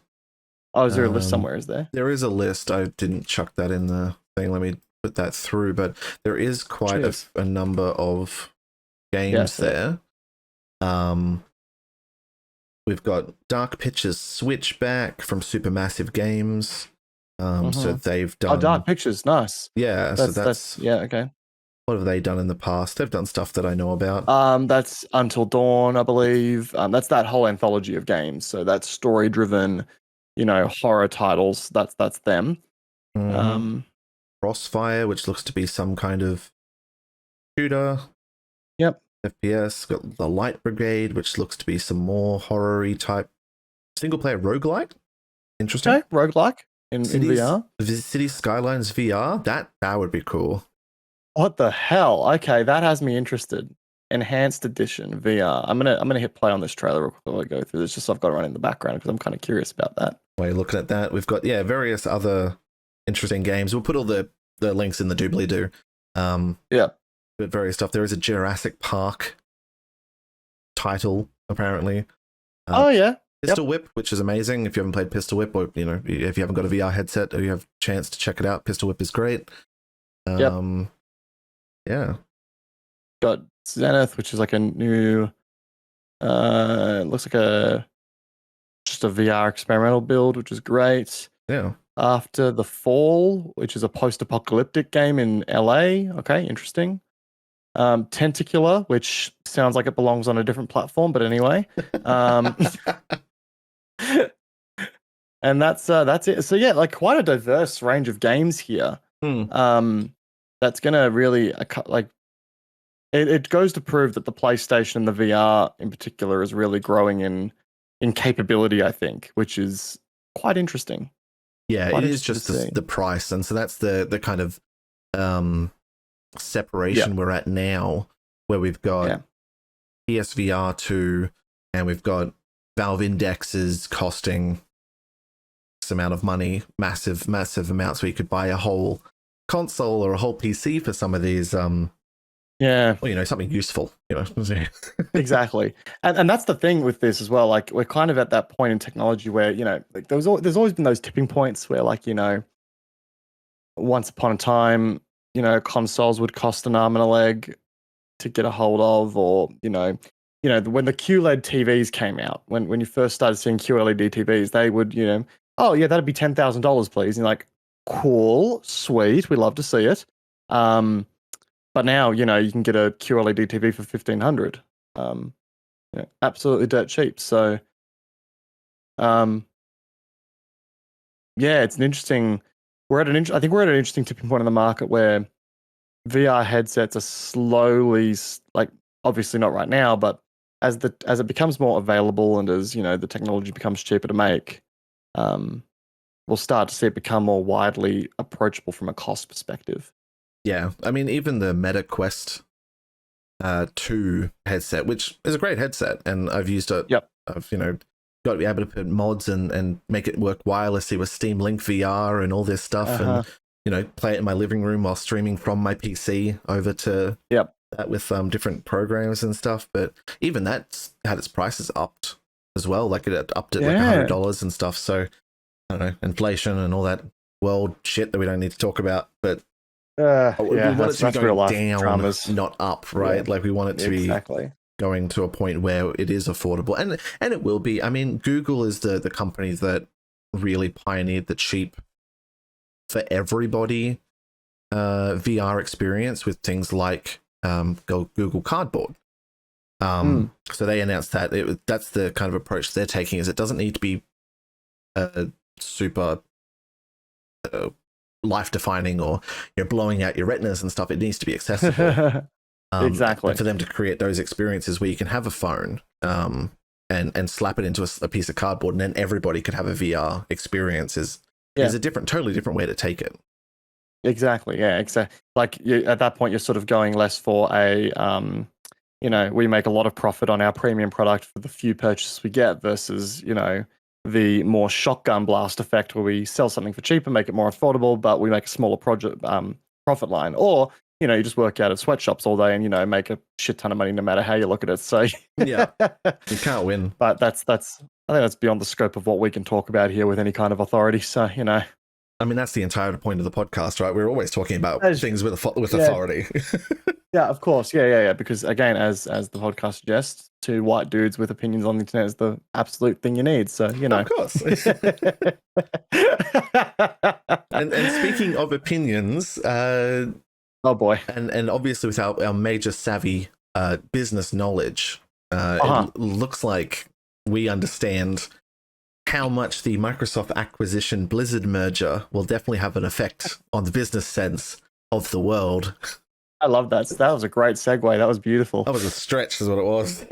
Oh, is there a list somewhere? Is there? There is a list. I didn't chuck that in the thing. Let me put that through. But there is quite a number of games there. We've got Dark Pictures Switchback from Supermassive Games. So they've done. Oh, Dark Pictures, nice. Yeah, that's yeah, okay. What have they done in the past? They've done stuff that I know about. That's Until Dawn, I believe. That's that whole anthology of games. So that's story-driven, horror titles. That's them. Crossfire, which looks to be some kind of shooter. Yep. FPS. Got the Light Brigade, which looks to be some more horror-y type single-player roguelike. Interesting. Okay, roguelike in VR. City Skylines VR. That would be cool. What the hell? Okay, that has me interested. Enhanced Edition VR. I'm gonna hit play on this trailer real quick while I go through this, just so I've got it running in the background because I'm kind of curious about that. While you're looking at that, we've got various other interesting games. We'll put all the links in the doobly-doo. But various stuff. There is a Jurassic Park title apparently. Pistol Whip, which is amazing. If you haven't played Pistol Whip, or if you haven't got a VR headset or you have a chance to check it out, Pistol Whip is great. Yeah. Got Zenith, which is like a new looks like just a VR experimental build, which is great. Yeah. After the Fall, which is a post-apocalyptic game in LA. Okay, interesting. Tentacular, which sounds like it belongs on a different platform, but anyway. And that's it. So yeah, like quite a diverse range of games here. That's gonna really like it goes to prove that the PlayStation and the VR in particular is really growing in capability, I think, which is quite interesting. Yeah, it is just the price, and so that's the kind of separation we're at now, where we've got PSVR 2 and we've got Valve indexes costing X amount of money, massive amounts, where you could buy a whole console or a whole PC for some of these something useful, Exactly. And that's the thing with this as well. Like, we're kind of at that point in technology where, like there's always been those tipping points where, like, once upon a time, consoles would cost an arm and a leg to get a hold of, or, when the QLED TVs came out, when you first started seeing QLED TVs, they would, oh yeah, that'd be $10,000, please. And you're like, cool, sweet, we love to see it. But now, you can get a QLED TV for $1,500. Absolutely dirt cheap. So, yeah, it's an interesting. I think we're at an interesting tipping point in the market where VR headsets are slowly, like, obviously not right now, but as it becomes more available and as the technology becomes cheaper to make, we'll start to see it become more widely approachable from a cost perspective. Yeah, I mean, even the Meta Quest 2 headset, which is a great headset, and I've used it. Yep. I've got to be able to put mods and make it work wirelessly with Steam Link VR and all this stuff, and play it in my living room while streaming from my PC over to that with different programs and stuff. But even that's had its prices upped as well. Like it upped it like $100 and stuff. So I don't know, inflation and all that world shit that we don't need to talk about, but. We want it to be going down, dramas. Not up, right? Yeah, like we want it to be going to a point where it is affordable, and it will be. I mean, Google is the company that really pioneered the cheap for everybody VR experience with things like Google Cardboard. So they announced that that's the kind of approach they're taking. Is it doesn't need to be super. Life-defining or blowing out your retinas and stuff. It needs to be accessible. Exactly. And for them to create those experiences where you can have a phone and slap it into a piece of cardboard, and then everybody could have a VR experience is a totally different way to take it. Exactly. Yeah. Exactly. Like at that point, you're sort of going less for a, we make a lot of profit on our premium product for the few purchases we get versus, the more shotgun blast effect where we sell something for cheaper, make it more affordable, but we make a smaller profit line. Or, you just work out at sweatshops all day and, make a shit ton of money no matter how you look at it. So yeah, you can't win. But I think that's beyond the scope of what we can talk about here with any kind of authority. So, I mean, that's the entire point of the podcast, right? We're always talking about things with authority. Yeah, of course. Yeah. Because again, as the podcast suggests, two white dudes with opinions on the internet is the absolute thing you need. So, Of course. and speaking of opinions, oh boy. And obviously with our major savvy business knowledge, it looks like we understand how much the Microsoft acquisition Blizzard merger will definitely have an effect on the business sense of the world. I love that. That was a great segue. That was beautiful. That was a stretch is what it was.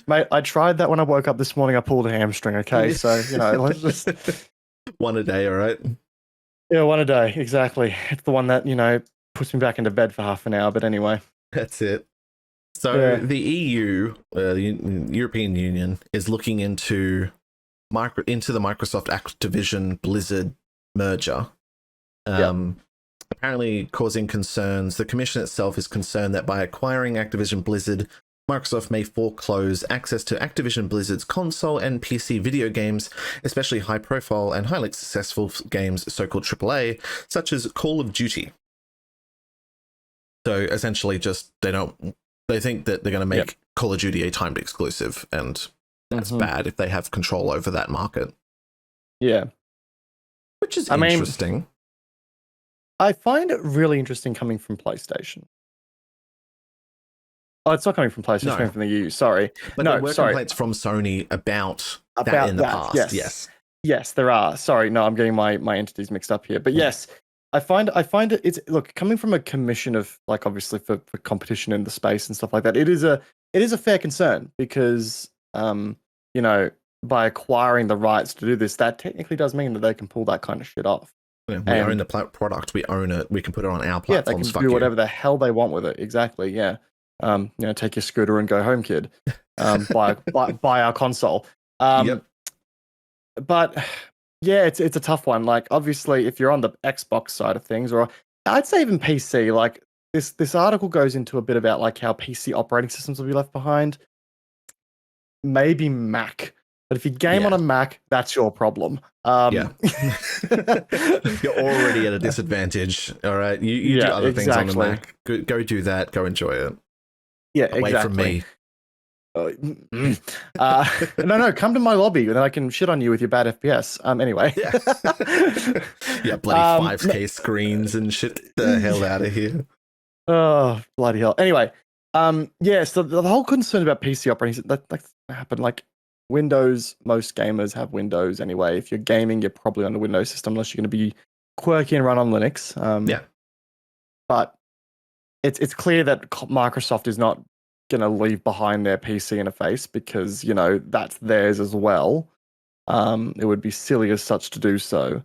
Mate, I tried that when I woke up this morning. I pulled a hamstring, okay? So, let's just... One a day, all right? Yeah, one a day, exactly. It's the one that, puts me back into bed for half an hour, but anyway. That's it. So the EU, the European Union, is looking into the Microsoft Activision Blizzard merger. Apparently causing concerns. The commission itself is concerned that by acquiring Activision Blizzard, Microsoft may foreclose access to Activision Blizzard's console and PC video games, especially high-profile and highly successful games, so-called AAA, such as Call of Duty. So essentially, they think that they're going to make Call of Duty a timed exclusive, and that's bad if they have control over that market. Yeah, which is interesting. I find it really interesting coming from PlayStation. Oh, it's not coming from PlayStation, it's coming from the EU, sorry. But there were complaints from Sony about that in the past. Yes, there are. Sorry, no, I'm getting my entities mixed up here. But yes, I find it's coming from a commission of, like, obviously for competition in the space and stuff like that, it is a fair concern because by acquiring the rights to do this, that technically does mean that they can pull that kind of shit off. We own the product, we own it, we can put it on our platforms. Yeah, they can do whatever the hell they want with it. Exactly, yeah. Take your scooter and go home, kid. Buy our console. But yeah, it's a tough one. Like, obviously, if you're on the Xbox side of things, or I'd say even PC, like this article goes into a bit about like how PC operating systems will be left behind. Maybe Mac. But if you game on a Mac, that's your problem. You're already at a disadvantage. All right, you do other things on the Mac. Go do that. Go enjoy it. Yeah, away from me. No, come to my lobby and then I can shit on you with your bad FPS. Anyway. Yeah, bloody 5K screens and shit. The hell out of here. Oh, bloody hell. Anyway, so the whole concern about PC operating that happened. Like, Windows, most gamers have Windows anyway. If you're gaming, you're probably on the Windows system unless you're going to be quirky and run on Linux. But it's clear that Microsoft is not going to leave behind their PC interface because, that's theirs as well. It would be silly as such to do so.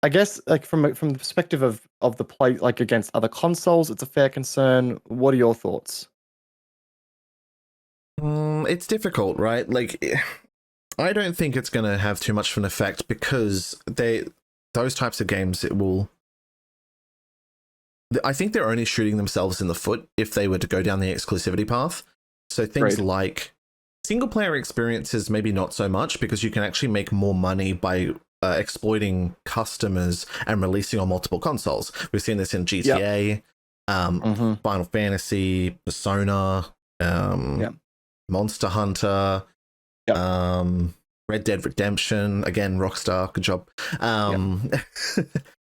I guess, like, from the perspective of the play, like, against other consoles, it's a fair concern. What are your thoughts? It's difficult, right? Like, I don't think it's going to have too much of an effect because those types of games, I think they're only shooting themselves in the foot if they were to go down the exclusivity path. So things like single player experiences, maybe not so much, because you can actually make more money by exploiting customers and releasing on multiple consoles. We've seen this in GTA, Final Fantasy, Persona, Monster Hunter, Red Dead Redemption, again, Rockstar, good job.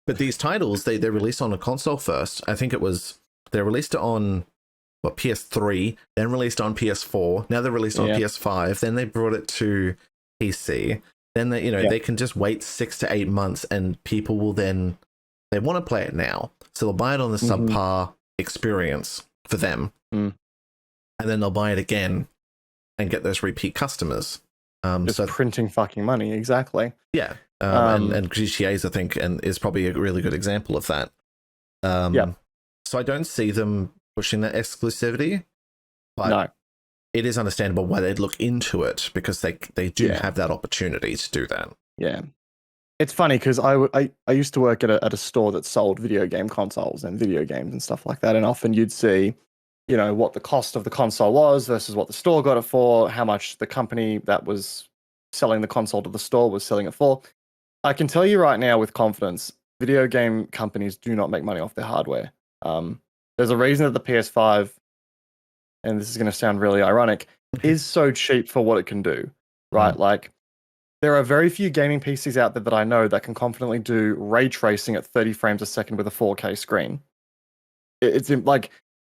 But these titles, they're released on a console first. I think they released it on PS3, then released on PS4. Now they're released on PS5. Then they brought it to PC. Then they can just wait 6 to 8 months, and people will they want to play it now, so they'll buy it on the subpar experience for them, Mm. and then they'll buy it again and get those repeat customers. Just printing fucking money, exactly. Yeah, and GTA's, I think, and is probably a really good example of that. So I don't see them pushing that exclusivity, but it is understandable why they'd look into it, because they do have that opportunity to do that. Yeah. It's funny because I used to work at a store that sold video game consoles and video games and stuff like that, and often you'd see, you know, what the cost of the console was versus what the store got it for, how much the company that was selling the console to the store was selling it for. I can tell you right now with confidence, video game companies do not make money off their hardware. There's a reason that the PS5, and this is going to sound really ironic, is so cheap for what it can do, right? Like, there are very few gaming PCs out there that I know that can confidently do ray tracing at 30 frames a second with a 4K screen. It's like,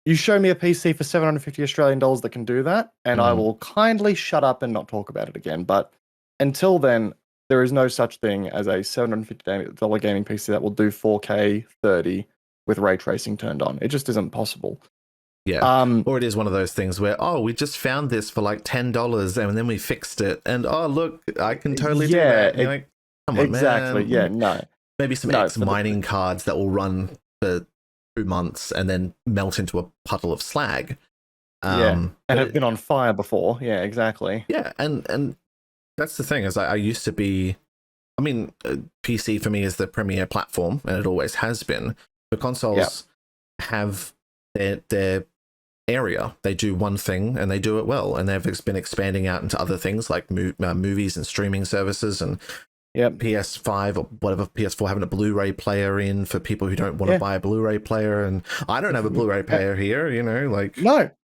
you show me a PC for 750 Australian dollars that can do that, and I will kindly shut up and not talk about it again. But until then, there is no such thing as a $750 gaming PC that will do 4K 30 with ray tracing turned on. It just isn't possible. Yeah. Or it is one of those things where, oh, we just found this for like $10 and then we fixed it, and oh, look, I can totally do that. You're like, come on, exactly. man. Yeah, no. Maybe some X mining cards that will run for 2 months and then melt into a puddle of slag. And have been on fire before. Yeah, exactly. Yeah, and that's the thing, is I used to be, I mean, PC for me is the premier platform, and it always has been. But consoles have their area. They do one thing and they do it well, and they've been expanding out into other things like movies and streaming services, and PS5 or whatever, PS4 having a Blu-ray player in for people who don't want to buy a Blu-ray player, and I don't have a Blu-ray player here, you know, like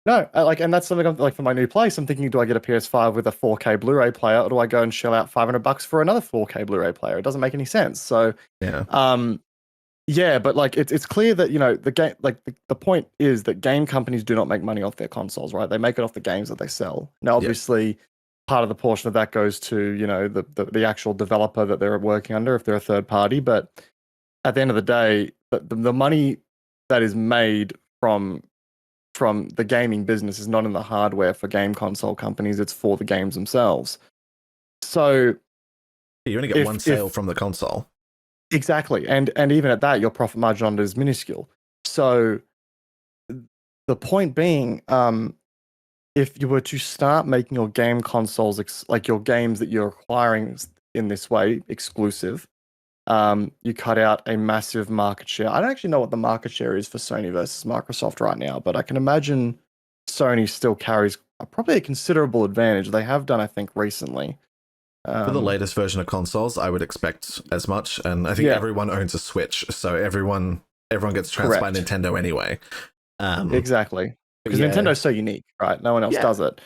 no, like, and that's something I'm like, for my new place, I'm thinking, do I get a PS5 with a 4K Blu-ray player, or do I go and shell out $500 for another 4K Blu-ray player? It doesn't make any sense. So but like, it's clear that, you know, the game, like the point is that game companies do not make money off their consoles, right? They make it off the games that they sell. Now, obviously, part of the portion of that goes to, you know, the actual developer that they're working under, if they're a third party. But at the end of the day, the money that is made from the gaming business is not in the hardware for game console companies, it's for the games themselves. So you only get one sale from the console. Exactly. And even at that, your profit margin on it is minuscule. So the point being, if you were to start making your game consoles, like your games that you're acquiring in this way, exclusive, you cut out a massive market share. I don't actually know what the market share is for Sony versus Microsoft right now, but I can imagine Sony still carries probably a considerable advantage. They have done, I think, recently. For the latest version of consoles, I would expect as much, and I think everyone owns a Switch, so everyone gets trounced by Nintendo anyway. Exactly, because Nintendo's so unique, right? No one else does it.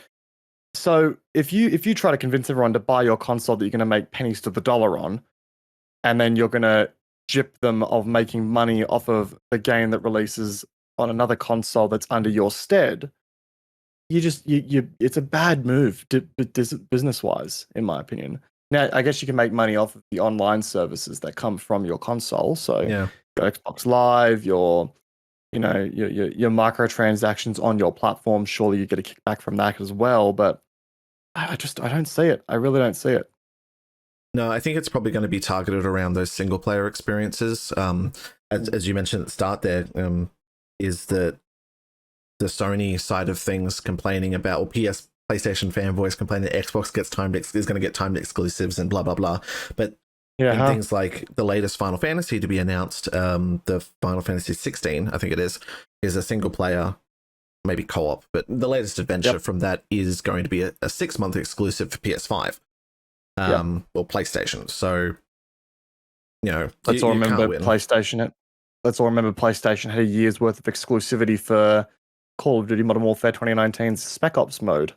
So if you try to convince everyone to buy your console that you're going to make pennies to the dollar on, and then you're going to gyp them of making money off of the game that releases on another console that's under your stead, it's a bad move business wise, in my opinion. Now, I guess you can make money off of the online services that come from your console. So your Xbox Live, your microtransactions on your platform, surely you get a kickback from that as well. But I don't see it. I really don't see it. No, I think it's probably going to be targeted around those single player experiences. As you mentioned at the start there, is that the Sony side of things complaining about, or PlayStation fanboys complaining that Xbox is going to get timed exclusives and blah blah blah. But things like the latest Final Fantasy to be announced, the Final Fantasy 16, I think it is a single player, maybe co-op, but the latest adventure from that is going to be a 6-month exclusive for PS5 or PlayStation. So, you know, let's all remember PlayStation had a year's worth of exclusivity for Call of Duty Modern Warfare 2019's Spec Ops mode.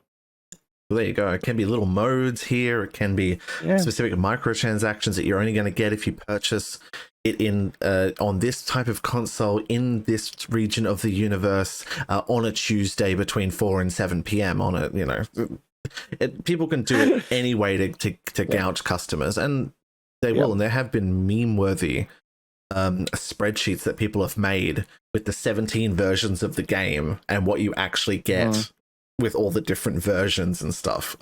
Well, there you go. It can be little modes here. It can be specific microtransactions that you're only going to get if you purchase it in on this type of console in this region of the universe on a Tuesday between 4 and 7 p.m. on a, you know, people can do it any way to gouge customers, and they will. And there have been meme-worthy spreadsheets that people have made with the 17 versions of the game and what you actually get with all the different versions and stuff.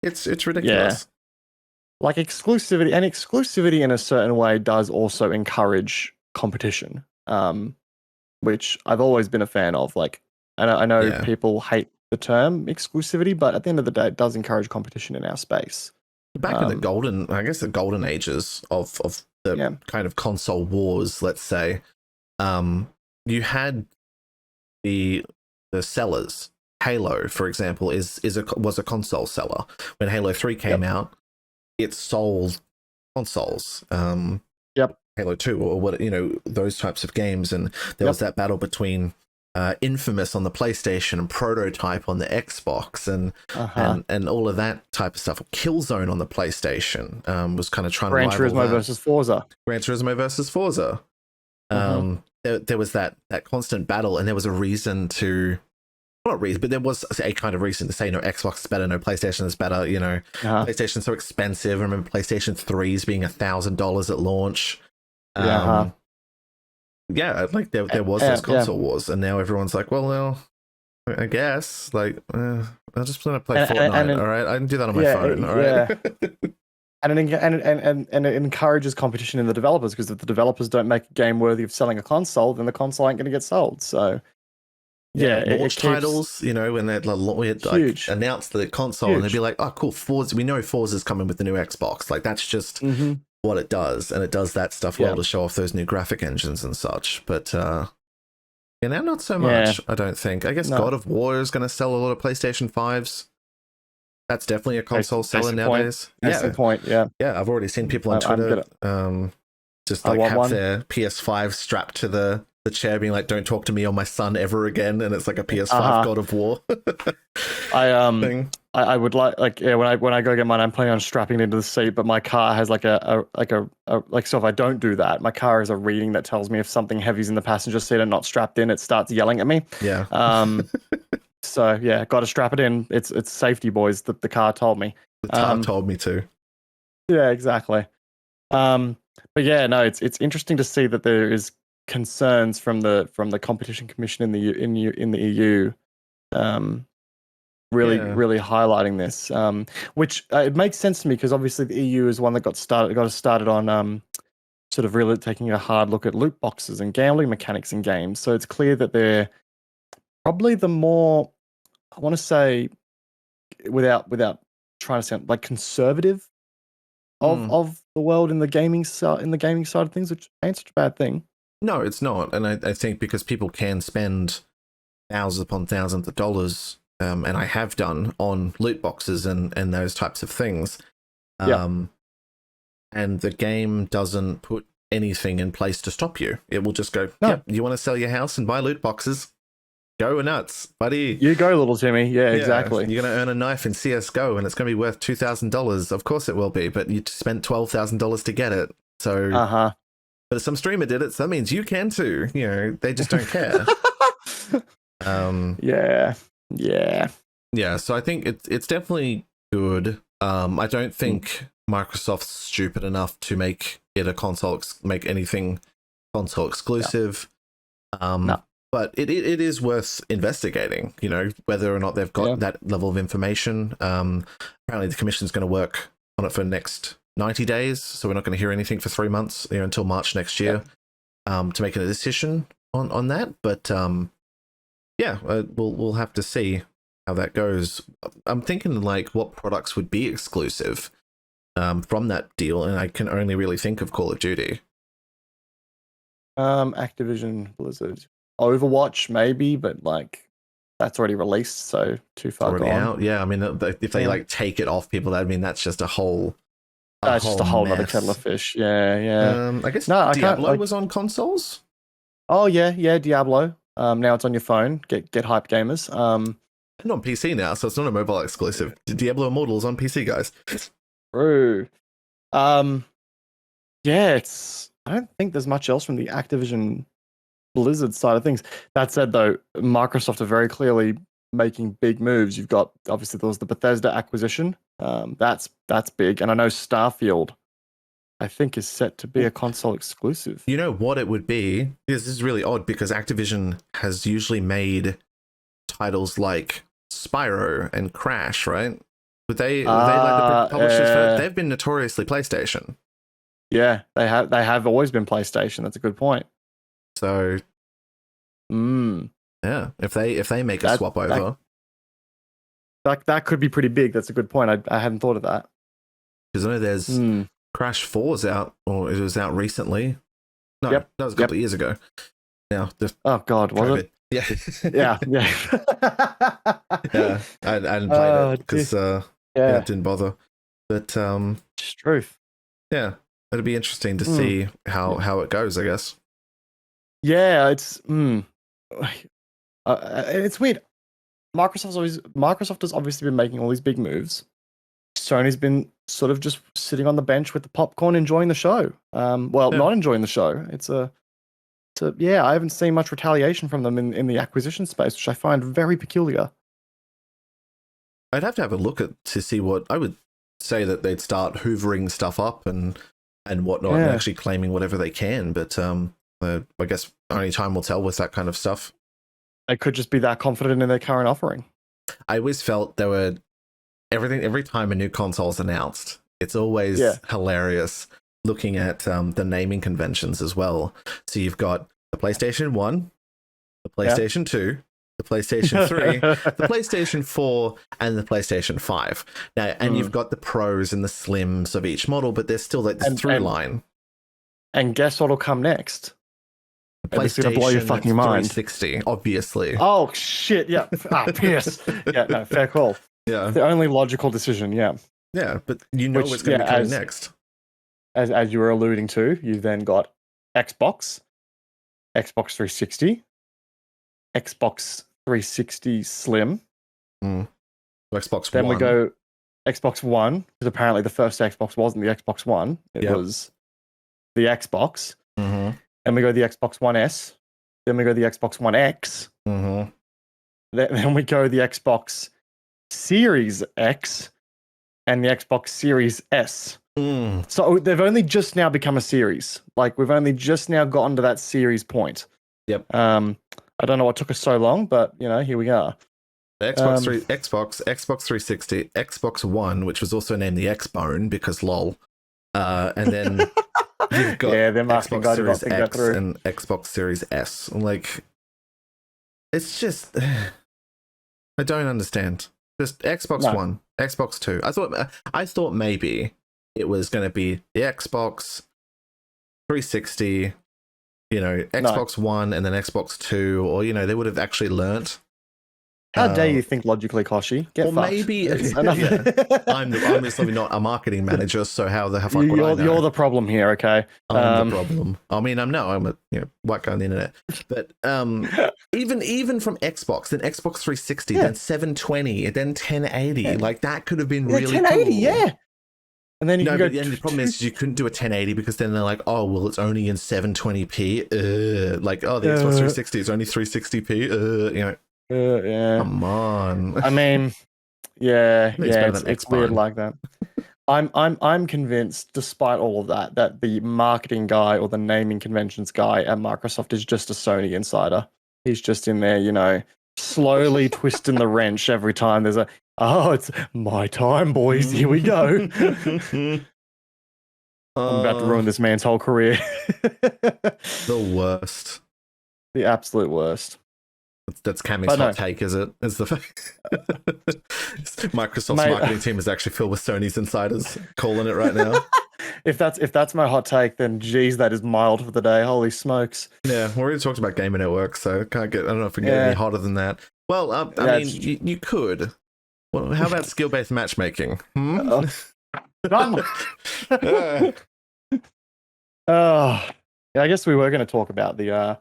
It's ridiculous. Like exclusivity in a certain way does also encourage competition, which I've always been a fan of. Like, I know people hate the term exclusivity, but at the end of the day, it does encourage competition in our space. Back in the golden ages of the kind of console wars, let's say, you had the sellers. Halo, for example, was a console seller. When Halo 3 came out, it sold consoles. Halo 2 or what, those types of games, and there was that battle between Infamous on the PlayStation and Prototype on the Xbox, and all of that type of stuff. Killzone on the PlayStation was kind of trying to rival Gran Turismo versus Forza. Gran Turismo versus Forza. There was that constant battle, and there was a reason to. Not reason, but there was a kind of reason to say no, Xbox is better, no, PlayStation is better. PlayStation's so expensive. I remember PlayStation 3s being $1,000 at launch. Like there was those console wars, and now everyone's like, well, I guess, like, I'm just gonna play Fortnite. All right, I can do that on my phone. All right. And it encourages competition in the developers, because if the developers don't make a game worthy of selling a console, then the console ain't going to get sold. So launch titles, when they like announce the console, and they'd be like, oh cool, Forza, we know Forza's coming with the new Xbox. Like, that's just what it does, and it does that stuff well to show off those new graphic engines and such. But now not so much. I don't think. I guess God of War is going to sell a lot of PlayStation 5s. That's definitely a console seller nowadays. Yeah, I've already seen people on Twitter just like have their PS5 strapped to the chair, being like, don't talk to me or my son ever again, and it's like a PS5 God of War thing. I would like when I go get mine, I'm planning on strapping it into the seat, but my car has so if I don't do that, my car has a reading that tells me if something heavy's in the passenger seat and not strapped in, it starts yelling at me. So got to strap it in. It's safety, boys. The car told me. The car told me to. Yeah, exactly. But it's interesting to see that there is concerns from the competition commission in the EU, really highlighting this, which it makes sense to me, because obviously the EU is one that got us started on sort of really taking a hard look at loot boxes and gambling mechanics in games. So it's clear that they're probably the more, I want to say, without trying to sound like, conservative of the world in the gaming side of things, which ain't such a bad thing. No, it's not. And I think because people can spend thousands upon thousands of dollars, and I have done, on loot boxes and those types of things. And the game doesn't put anything in place to stop you. It will just go, you want to sell your house and buy loot boxes? Go nuts, buddy. You go, little Timmy. Yeah, exactly. You're going to earn a knife in CSGO, and it's going to be worth $2,000. Of course it will be, but you spent $12,000 to get it. So, but some streamer did it, so that means you can too. They just don't care. So I think it's definitely good. I don't think Microsoft's stupid enough to make it make anything console exclusive. No. But it is worth investigating, whether or not they've got that level of information. Apparently the commission's going to work on it for the next 90 days, so we're not going to hear anything for 3 months, until March next year, to make a decision on that. But we'll have to see how that goes. I'm thinking, like, what products would be exclusive from that deal, and I can only really think of Call of Duty. Activision, Blizzard, Overwatch maybe, but like, that's already released, so too far gone. Out. Yeah, I mean, if they like take it off people, that's just a whole. It's just a whole other kettle of fish. Yeah. I guess Diablo was on consoles. Oh yeah, Diablo. Now it's on your phone. Get hype, gamers. And on PC now, so it's not a mobile exclusive. Diablo Immortal is on PC, guys. True. It's. I don't think there's much else from the Activision Blizzard side of things. That said, though, Microsoft are very clearly making big moves. You've got, obviously, there was the Bethesda acquisition. That's big, and I know Starfield I think is set to be a console exclusive. You know what it would be? This is really odd because Activision has usually made titles like Spyro and Crash, right? Would they like the publishers for? They've been notoriously PlayStation. Yeah, they have always been PlayStation. That's a good point. So, yeah, if they make a swap over, that could be pretty big. That's a good point. I hadn't thought of that. Because I know there's Crash 4's out, or it was out recently. No, that was a couple of years ago. Now, oh God, was it? Yeah, yeah. Yeah, I didn't play it because it didn't bother. But it's truth. Yeah, it'd be interesting to see how it goes, I guess. Yeah, it's it's weird. Microsoft has obviously been making all these big moves. Sony's been sort of just sitting on the bench with the popcorn, enjoying the show. Not enjoying the show. I haven't seen much retaliation from them in the acquisition space, which I find very peculiar. I'd have to have a look to see what I would say that they'd start hoovering stuff up and whatnot, and actually claiming whatever they can. But I guess only time will tell with that kind of stuff. They could just be that confident in their current offering. I always felt there were every time a new console's announced, it's always hilarious looking at the naming conventions as well. So you've got the PlayStation 1, the PlayStation 2, the PlayStation 3, the PlayStation 4, and the PlayStation 5. Now, and you've got the pros and the slims of each model, but there's still like this through line. And guess what'll come next? PlayStation gonna blow your fucking mind. 360, obviously. Oh shit! Yeah, piss. Yeah, no, fair call. Yeah, the only logical decision. Yeah, but you know what's going to be coming next. As you were alluding to, you've then got Xbox 360, Xbox 360 Slim. Xbox then One. We go Xbox One, because apparently the first Xbox wasn't the Xbox One. It was the Xbox. Then we go the Xbox One S. Then we go the Xbox One X. Then we go the Xbox Series X and the Xbox Series S. So they've only just now become a series. Like, we've only just now gotten to that series point. Yep. I don't know what took us so long, but here we are. The Xbox 360, Xbox One, which was also named the Xbone because lol. And then you've got Xbox Series X and Xbox Series S. Like, it's just I don't understand. Just Xbox One, Xbox 2. I thought maybe it was going to be the Xbox 360, Xbox One and then Xbox 2, or they would have actually learnt. How dare you think logically, Kochie? Get fucked. Maybe I'm obviously not a marketing manager, so how the fuck would I know? You're the problem here, okay? I'm the problem. I mean, I'm a white guy on the internet, but even from Xbox, then Xbox 360, then 720, then 1080, like that could have been really 1080, cool. Yeah. And then the problem is you couldn't do a 1080 because then they're like, oh well, it's only in 720p. Like, oh, the Xbox 360 is only 360p. Come on. I mean, it's weird like that. I'm convinced, despite all of that the marketing guy or the naming conventions guy at Microsoft is just a Sony insider. He's just in there, slowly twisting the wrench every time there's it's my time, boys. Here we go. I'm about to ruin this man's whole career. The worst. The absolute worst. That's Cami's hot take, is it? Is the Microsoft's marketing team is actually filled with Sony's insiders calling it right now. If that's my hot take, then geez, that is mild for the day. Holy smokes! Yeah, we already talked about GamerNetwork, so I don't know if we can get any hotter than that. Well, I mean, you could. Well, how about skill-based matchmaking? I guess we were going to talk about the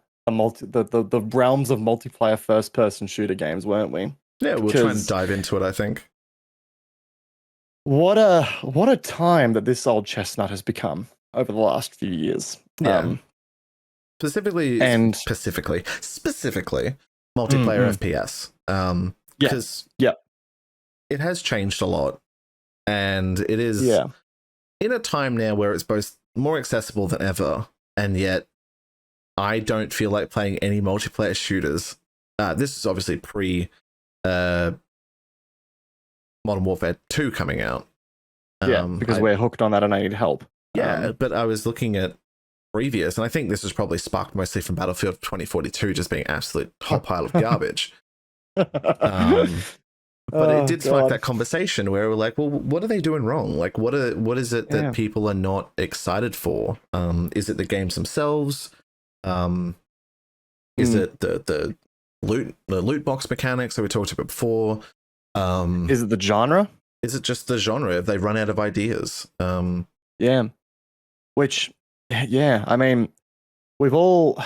realms of multiplayer first-person shooter games, weren't we? Yeah, we'll try and dive into it, I think. What a time that this old chestnut has become over the last few years. Yeah. Specifically, multiplayer FPS. Because it has changed a lot, and it is in a time now where it's both more accessible than ever, and yet I don't feel like playing any multiplayer shooters. This is obviously pre Modern Warfare 2 coming out. Because we're hooked on that and I need help. Yeah, but I was looking at previous, and I think this was probably sparked mostly from Battlefield 2042 just being an absolute hot pile of garbage. But it did spark that conversation where we're like, well, what are they doing wrong? Like, what is it that people are not excited for? Is it the games themselves? Is it the loot box mechanics that we talked about before? Is it the genre? Is it just the genre? Have they run out of ideas? Yeah. Which, yeah, I mean, I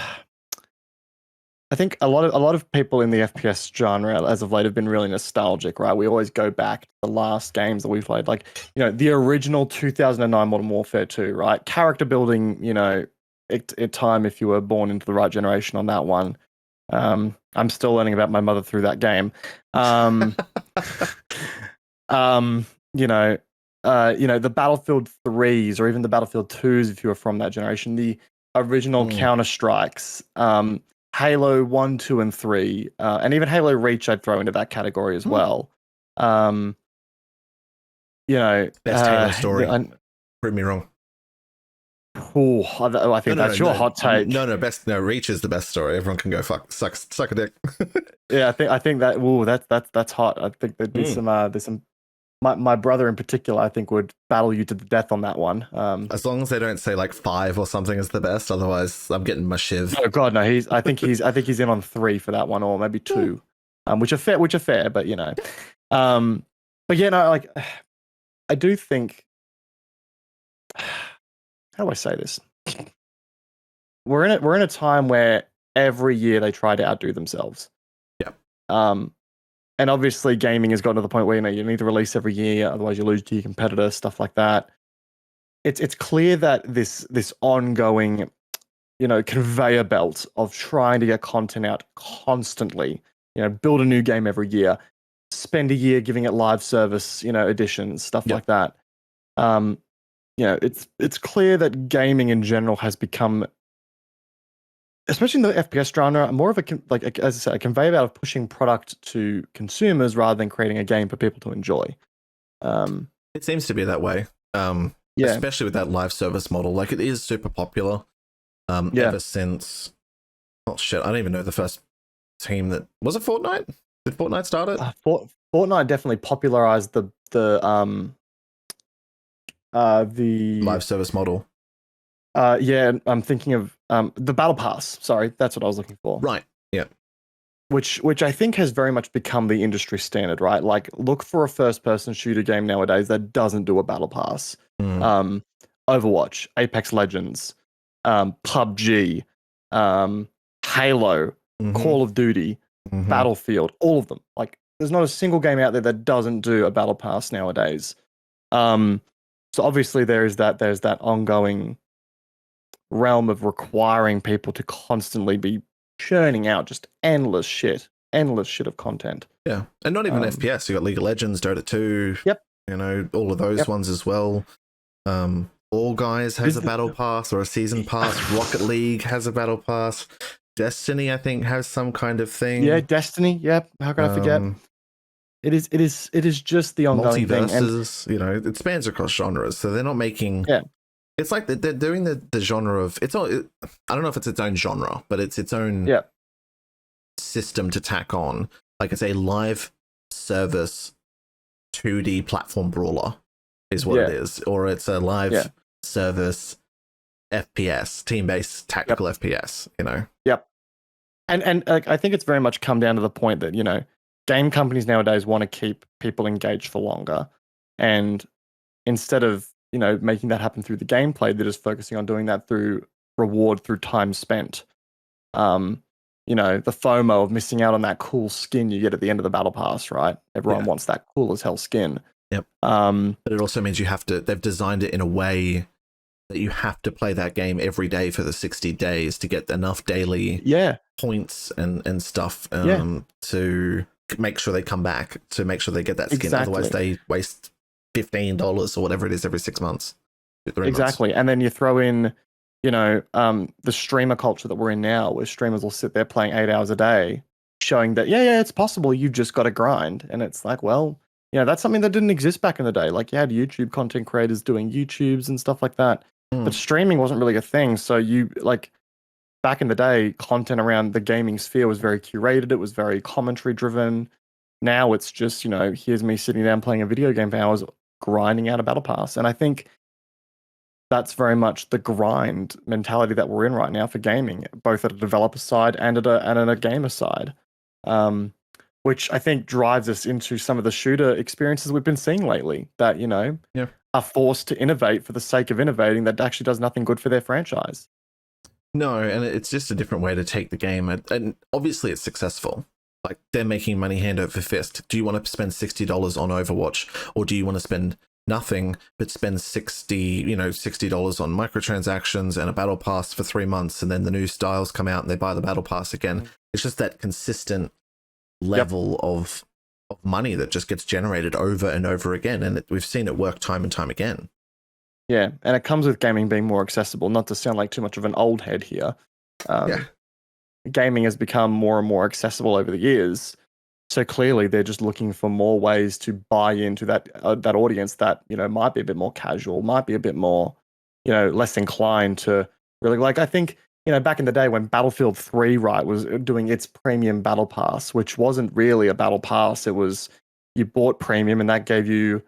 think a lot of people in the FPS genre as of late have been really nostalgic, right? We always go back to the last games that we played, like, you know, the original 2009 Modern Warfare 2, right? Character building, you know, at time if you were born into the right generation on that one. I'm still learning about my mother through that game. The Battlefield 3s or even the Battlefield 2s, if you were from that generation, the original Counter-Strikes, Halo 1, 2, and 3, and even Halo Reach I'd throw into that category as well. Best Halo story. Prove me wrong. I think that's your hot take. No, Reach is the best story. Everyone can go suck a dick. Yeah, I think that's hot. I think there's some. My brother in particular, I think, would battle you to the death on that one. As long as they don't say like 5 or something is the best, otherwise I'm getting my shiv. Oh God, no! I think he's in on 3 for that one, or maybe 2, which are fair, but you know, but yeah, no, like I do think. How do I say this? We're in a time where every year they try to outdo themselves. Yeah. And obviously, gaming has gotten to the point where you need to release every year, otherwise you lose to your competitor, stuff like that. It's clear that this ongoing, conveyor belt of trying to get content out constantly, build a new game every year, spend a year giving it live service, editions, stuff like that. It's clear that gaming in general has become, especially in the FPS genre, more of as I said, a conveyor belt of pushing product to consumers rather than creating a game for people to enjoy. It seems to be that way. Especially with that live service model. Like, it is super popular. Ever since, I don't even know the first team that was it. Fortnite? Did Fortnite start it? Fortnite definitely popularized the live service model. I'm thinking of the Battle Pass. Sorry, that's what I was looking for. Right. Yeah. Which I think has very much become the industry standard, right? Like, look for a first-person shooter game nowadays that doesn't do a Battle Pass. Overwatch, Apex Legends, PUBG, Halo, Call of Duty, Battlefield, all of them. Like, there's not a single game out there that doesn't do a Battle Pass nowadays. So obviously there's that ongoing realm of requiring people to constantly be churning out just endless shit of content. Yeah, and not even FPS. You got League of Legends, Dota 2. Yep. All of those ones as well. All Guys has a battle pass or a season pass. Rocket League has a battle pass. Destiny, I think, has some kind of thing. Yeah, Destiny. Yep. How can I forget? It is just the ongoing multiverses, thing. It spans across genres, so they're not making. Yeah. It's like they're doing the genre of it's all. I don't know if it's its own genre, but it's its own system to tack on. Like, it's a live service 2D platform brawler, is what it is, or it's a live service FPS, team-based tactical FPS. Yep. And I think it's very much come down to the point that game companies nowadays want to keep people engaged for longer, and instead of making that happen through the gameplay, they're just focusing on doing that through reward, through time spent. The FOMO of missing out on that cool skin you get at the end of the battle pass, right? Everyone wants that cool as hell skin. Yep. But it also means they've designed it in a way that you have to play that game every day for the 60 days to get enough daily points and stuff to make sure they come back, to make sure they get that skin. Exactly. Otherwise they waste $15 or whatever it is every 6 months. 3 months. Exactly. And then you throw in, the streamer culture that we're in now, where streamers will sit there playing 8 hours a day, showing that, yeah, it's possible. You've just got to grind. And it's like, well, that's something that didn't exist back in the day. Like you had YouTube content creators doing YouTubes and stuff like that. But streaming wasn't really a thing. So back in the day, content around the gaming sphere was very curated. It was very commentary driven. Now it's just, here's me sitting down playing a video game for hours, grinding out a battle pass. And I think that's very much the grind mentality that we're in right now for gaming, both at a developer side and at a gamer side, which I think drives us into some of the shooter experiences we've been seeing lately that, are forced to innovate for the sake of innovating that actually does nothing good for their franchise. No, and it's just a different way to take the game. And obviously it's successful. Like they're making money hand over fist. Do you want to spend $60 on Overwatch, or do you want to spend nothing but spend $60 on microtransactions and a battle pass for 3 months, and then the new styles come out and they buy the battle pass again? It's just that consistent level of money that just gets generated over and over again, and we've seen it work time and time again. Yeah, and it comes with gaming being more accessible. Not to sound like too much of an old head here. Gaming has become more and more accessible over the years. So clearly, they're just looking for more ways to buy into that audience that might be a bit more casual, might be a bit more less inclined to really like. I think back in the day when Battlefield 3 was doing its premium battle pass, which wasn't really a battle pass. It was you bought premium and that gave you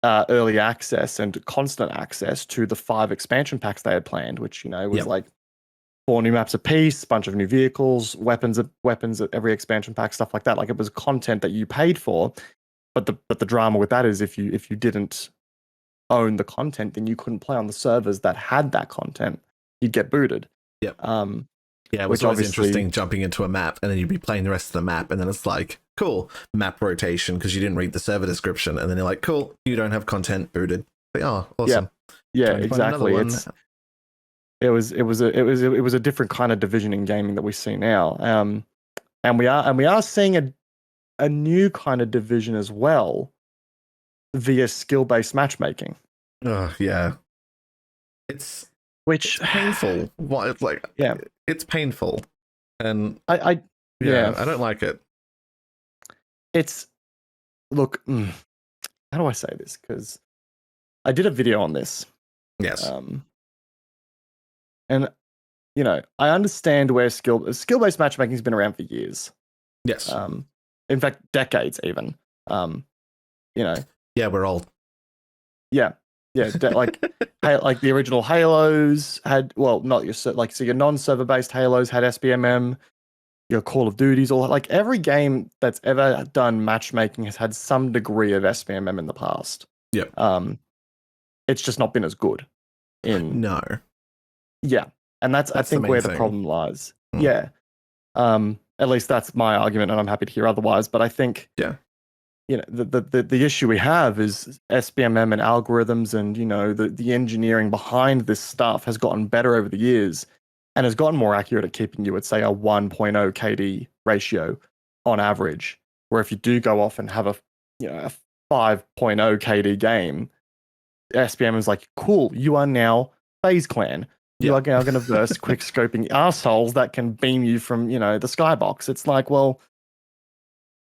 early access and constant access to the 5 expansion packs they had planned, which was like 4 new maps apiece, bunch of new vehicles, weapons at every expansion pack, stuff like that. Like it was content that you paid for, but the drama with that is if you didn't own the content, then you couldn't play on the servers that had that content. You'd get booted. Yep. Yeah, it was always interesting jumping into a map and then you'd be playing the rest of the map, and then it's like, cool, map rotation because you didn't read the server description, and then you're like, cool, you don't have content, booted. Like, oh, awesome. Yeah, exactly. It was a different kind of division in gaming that we see now, and we are seeing a new kind of division as well via skill-based matchmaking. Oh yeah, it's painful. It's painful, and I don't like it. Look, how do I say this? Because I did a video on this. Yes. And I understand where skill-based matchmaking has been around for years. Yes. In fact, decades even. Yeah, we're old. Yeah. Like the original Halos had, well, not your so your non-server-based Halos had SBMM. Your Call of Duties, or like every game that's ever done matchmaking has had some degree of SBMM in the past. Yeah. It's just not been as good. No. Yeah, and that's I think where the problem lies. Yeah. At least that's my argument, and I'm happy to hear otherwise. But I think the issue we have is SBMM and algorithms, and the engineering behind this stuff has gotten better over the years. And has gotten more accurate at keeping you at, say, a 1.0 KD ratio on average. Where if you do go off and have a 5.0 KD game, SBM is like, cool, you are now FaZe Clan. You are now going to verse quick scoping assholes that can beam you from the skybox. It's like, well,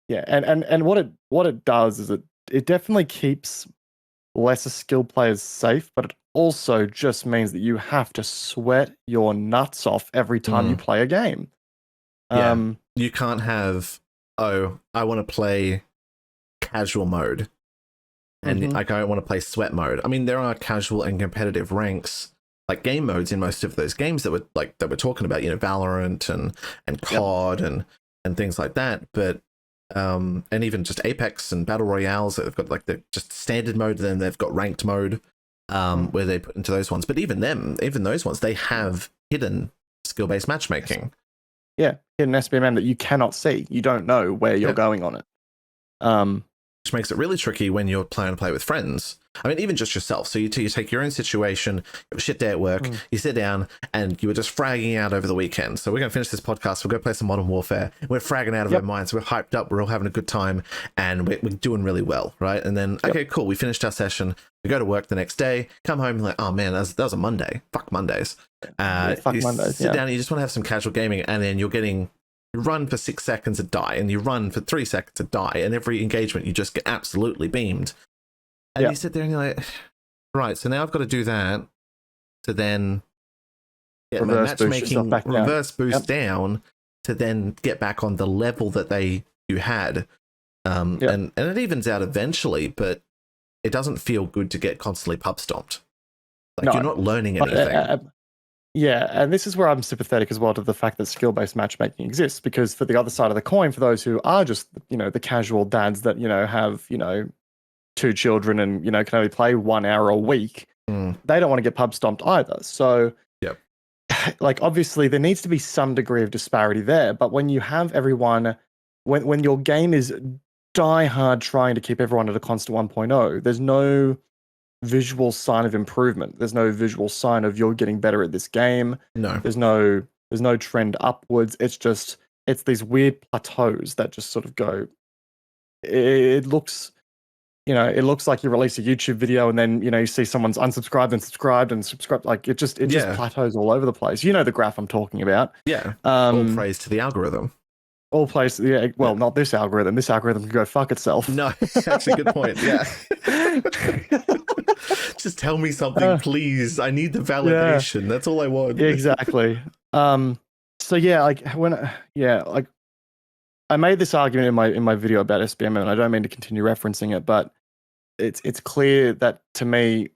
yeah, and what it does is it definitely keeps lesser skilled players safe, but it also just means that you have to sweat your nuts off every time you play a game. You can't have, I want to play casual mode, and I don't want to play sweat mode. I mean, there are casual and competitive ranks, like game modes in most of those games that we're talking about, Valorant and COD and things like that. But and even just Apex and Battle Royales, they've got like the just standard mode, and then they've got ranked mode. Where they put into those ones, but even those ones, they have hidden skill-based matchmaking. Yeah, hidden SBMM that you cannot see. You don't know where you're going on it. which makes it really tricky when you're planning to play with friends. I mean, even just yourself. So you take your own situation, you have a shit day at work, you sit down, and you were just fragging out over the weekend. So we're going to finish this podcast, we'll go play some Modern Warfare. We're fragging out of our minds, we're hyped up, we're all having a good time, and we're doing really well, right? And then, okay, cool, we finished our session, we go to work the next day, come home, and like, oh man, that was a Monday. Fuck Mondays. Fuck Mondays, sit down, and you just want to have some casual gaming, and then you run for 6 seconds and die, and you run for 3 seconds and die, and every engagement you just get absolutely beamed. And you sit there and you're like, right, so now I've got to do that to then get my matchmaking reverse boost down to then get back on the level that you had. And it evens out eventually, but it doesn't feel good to get constantly pub stomped. Like you're not learning anything. Yeah, and this is where I'm sympathetic as well to the fact that skill-based matchmaking exists, because for the other side of the coin, for those who are just, the casual dads that, have, 2 children and, can only play 1 hour a week, they don't want to get pub stomped either. So, like, obviously there needs to be some degree of disparity there, but when you have everyone, when your game is die hard trying to keep everyone at a constant 1.0, there's no visual sign of improvement. There's no visual sign of you're getting better at this game. No. There's no trend upwards. It's these weird plateaus that just sort of go. It looks like you release a YouTube video and then you see someone's unsubscribed and subscribed and subscribed. Like it just plateaus all over the place. You know the graph I'm talking about. Yeah. All praise to the algorithm. All place, well, not this algorithm. This algorithm can go fuck itself. No, that's a good point. Yeah. Just tell me something, please. I need the validation. That's all I want. Exactly. So yeah, like I made this argument in my video about SBMM, and I don't mean to continue referencing it, but it's clear that to me,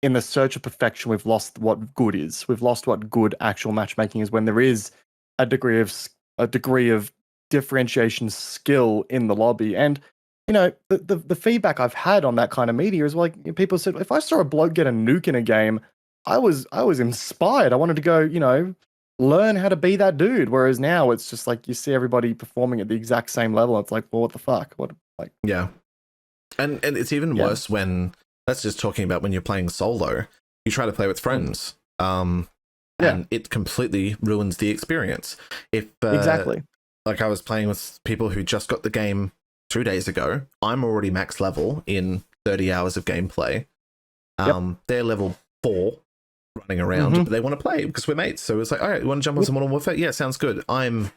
in the search of perfection, we've lost what good is. We've lost what good actual matchmaking is when there is a degree of differentiation skill in the lobby. And the feedback I've had on that kind of media is like people said, if I saw a bloke get a nuke in a game, I was inspired. I wanted to go, learn how to be that dude. Whereas now it's just like you see everybody performing at the exact same level. It's like, well, what the fuck? Yeah. And it's even worse when that's just talking about when you're playing solo. You try to play with friends. And it completely ruins the experience. Exactly. Like I was playing with people who just got the game 2 days ago. I'm already max level in 30 hours of gameplay. They're level 4 running around, but they want to play because we're mates. So it's like, all right, you want to jump on some Modern Warfare? Yeah, sounds good. I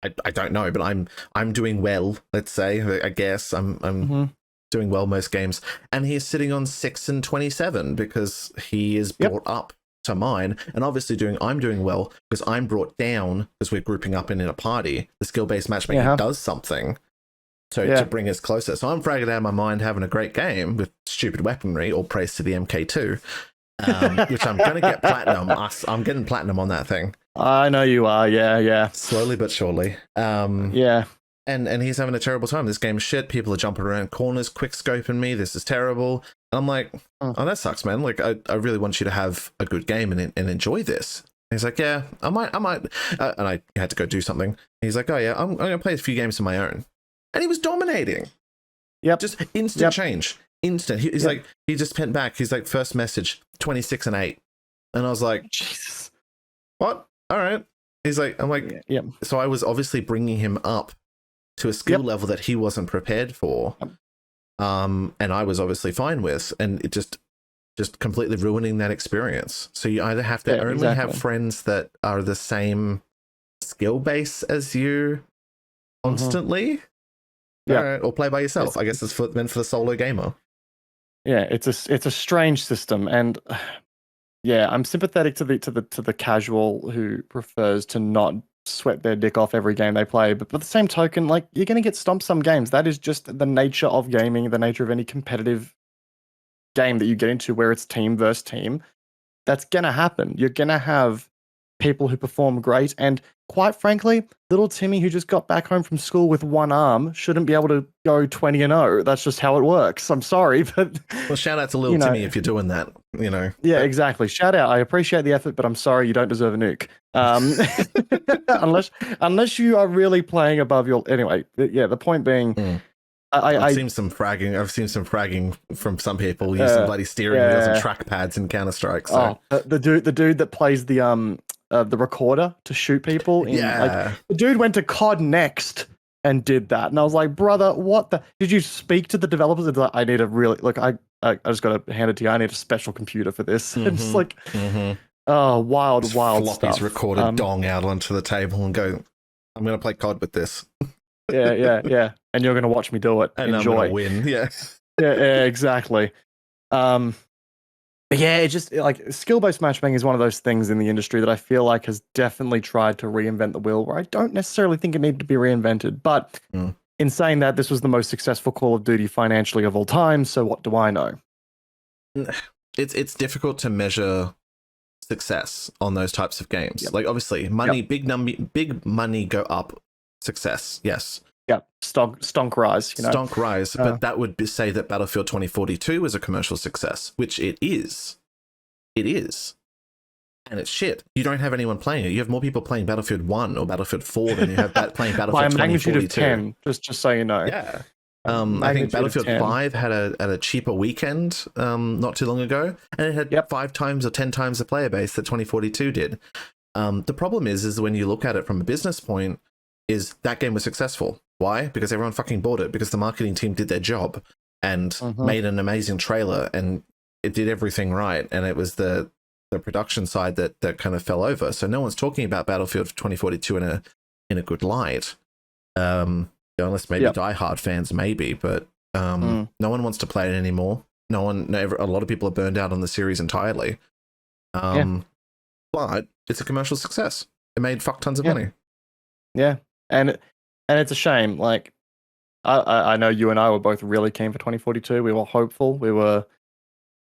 don't know, but I'm doing well, let's say. I guess I'm doing well most games. And he's sitting on 6 and 27 because he is brought up to mine, and obviously I'm doing well because I'm brought down because we're grouping up in a party. The skill-based matchmaking does something to bring us closer. So I'm fragging out of my mind having a great game with stupid weaponry, all praise to the MK2, which I'm going to get platinum. I'm getting platinum on that thing. I know you are, yeah. Slowly but surely. And he's having a terrible time. This game's shit. People are jumping around corners, quick scoping me. This is terrible. And I'm like, oh, that sucks, man. Like, I really want you to have a good game and enjoy this. And he's like, yeah, I might. And I had to go do something. He's like, oh yeah, I'm going to play a few games of my own. And he was dominating. Yep. Just instant change. Instant. He's like, he just pent back. He's like, first message, 26 and 8. And I was like, Jesus. What? All right. He's like, I'm like, So I was obviously bringing him up to a skill level that he wasn't prepared for. And I was obviously fine with, and it just completely ruining that experience. So you either have to only have friends that are the same skill base as you constantly, or play by yourself. I guess it's meant for the solo gamer. Yeah, it's a strange system, and I'm sympathetic to the casual who prefers to not sweat their dick off every game they play. But by the same token, like, you're going to get stomped some games. That is just the nature of gaming, the nature of any competitive game that you get into where it's team versus team. That's going to happen. You're going to have people who perform great. And quite frankly, little Timmy who just got back home from school with one arm shouldn't be able to go 20-0. That's just how it works. I'm sorry, but... Well, shout out to little Timmy if you're doing that, Yeah, exactly. Shout out. I appreciate the effort, but I'm sorry you don't deserve a nuke. Unless you are really playing above your... Anyway, the point being, I've seen some fragging. I've seen some fragging from some people using bloody steering wheels and trackpads in Counter-Strike. So. Oh, the dude that plays the recorder to shoot people. Like the dude went to COD Next and did that, and I was like, brother, what the? Did you speak to the developers? Like, I need a really I just got to hand it to you. I need a special computer for this. Mm-hmm, it's like, oh, wild flop stuff. His recorded dong out onto the table and go, I'm going to play COD with this. yeah. And you're going to watch me do it. And enjoy. I'm going to win. Yeah. yeah, exactly. But yeah, it just like skill-based matchmaking is one of those things in the industry that I feel like has definitely tried to reinvent the wheel, where I don't necessarily think it needed to be reinvented. But in saying that, this was the most successful Call of Duty financially of all time. So what do I know? It's difficult to measure success on those types of games. Like obviously, money, big money go up. Success, yes. Yeah, stonk rise. You know? Stonk rise, but that would say that Battlefield 2042 is a commercial success, which it is. It is. And it's shit. You don't have anyone playing it. You have more people playing Battlefield 1 or Battlefield 4 than you have playing Battlefield 2042. By a magnitude of 10, just so you know. Yeah. I think Battlefield 5 had a cheaper weekend not too long ago, and it had 5 times or 10 times the player base that 2042 did. The problem is when you look at it from a business point, is that game was successful. Why? Because everyone fucking bought it, because the marketing team did their job and made an amazing trailer, and it did everything right, and it was the production side that kind of fell over. So no one's talking about Battlefield 2042 in a good light. Unless maybe diehard fans, maybe, but no one wants to play it anymore. A lot of people are burned out on the series entirely. But it's a commercial success. It made fuck tons of money. Yeah, and it's a shame. Like, I know you and I were both really keen for 2042. We were hopeful. We were,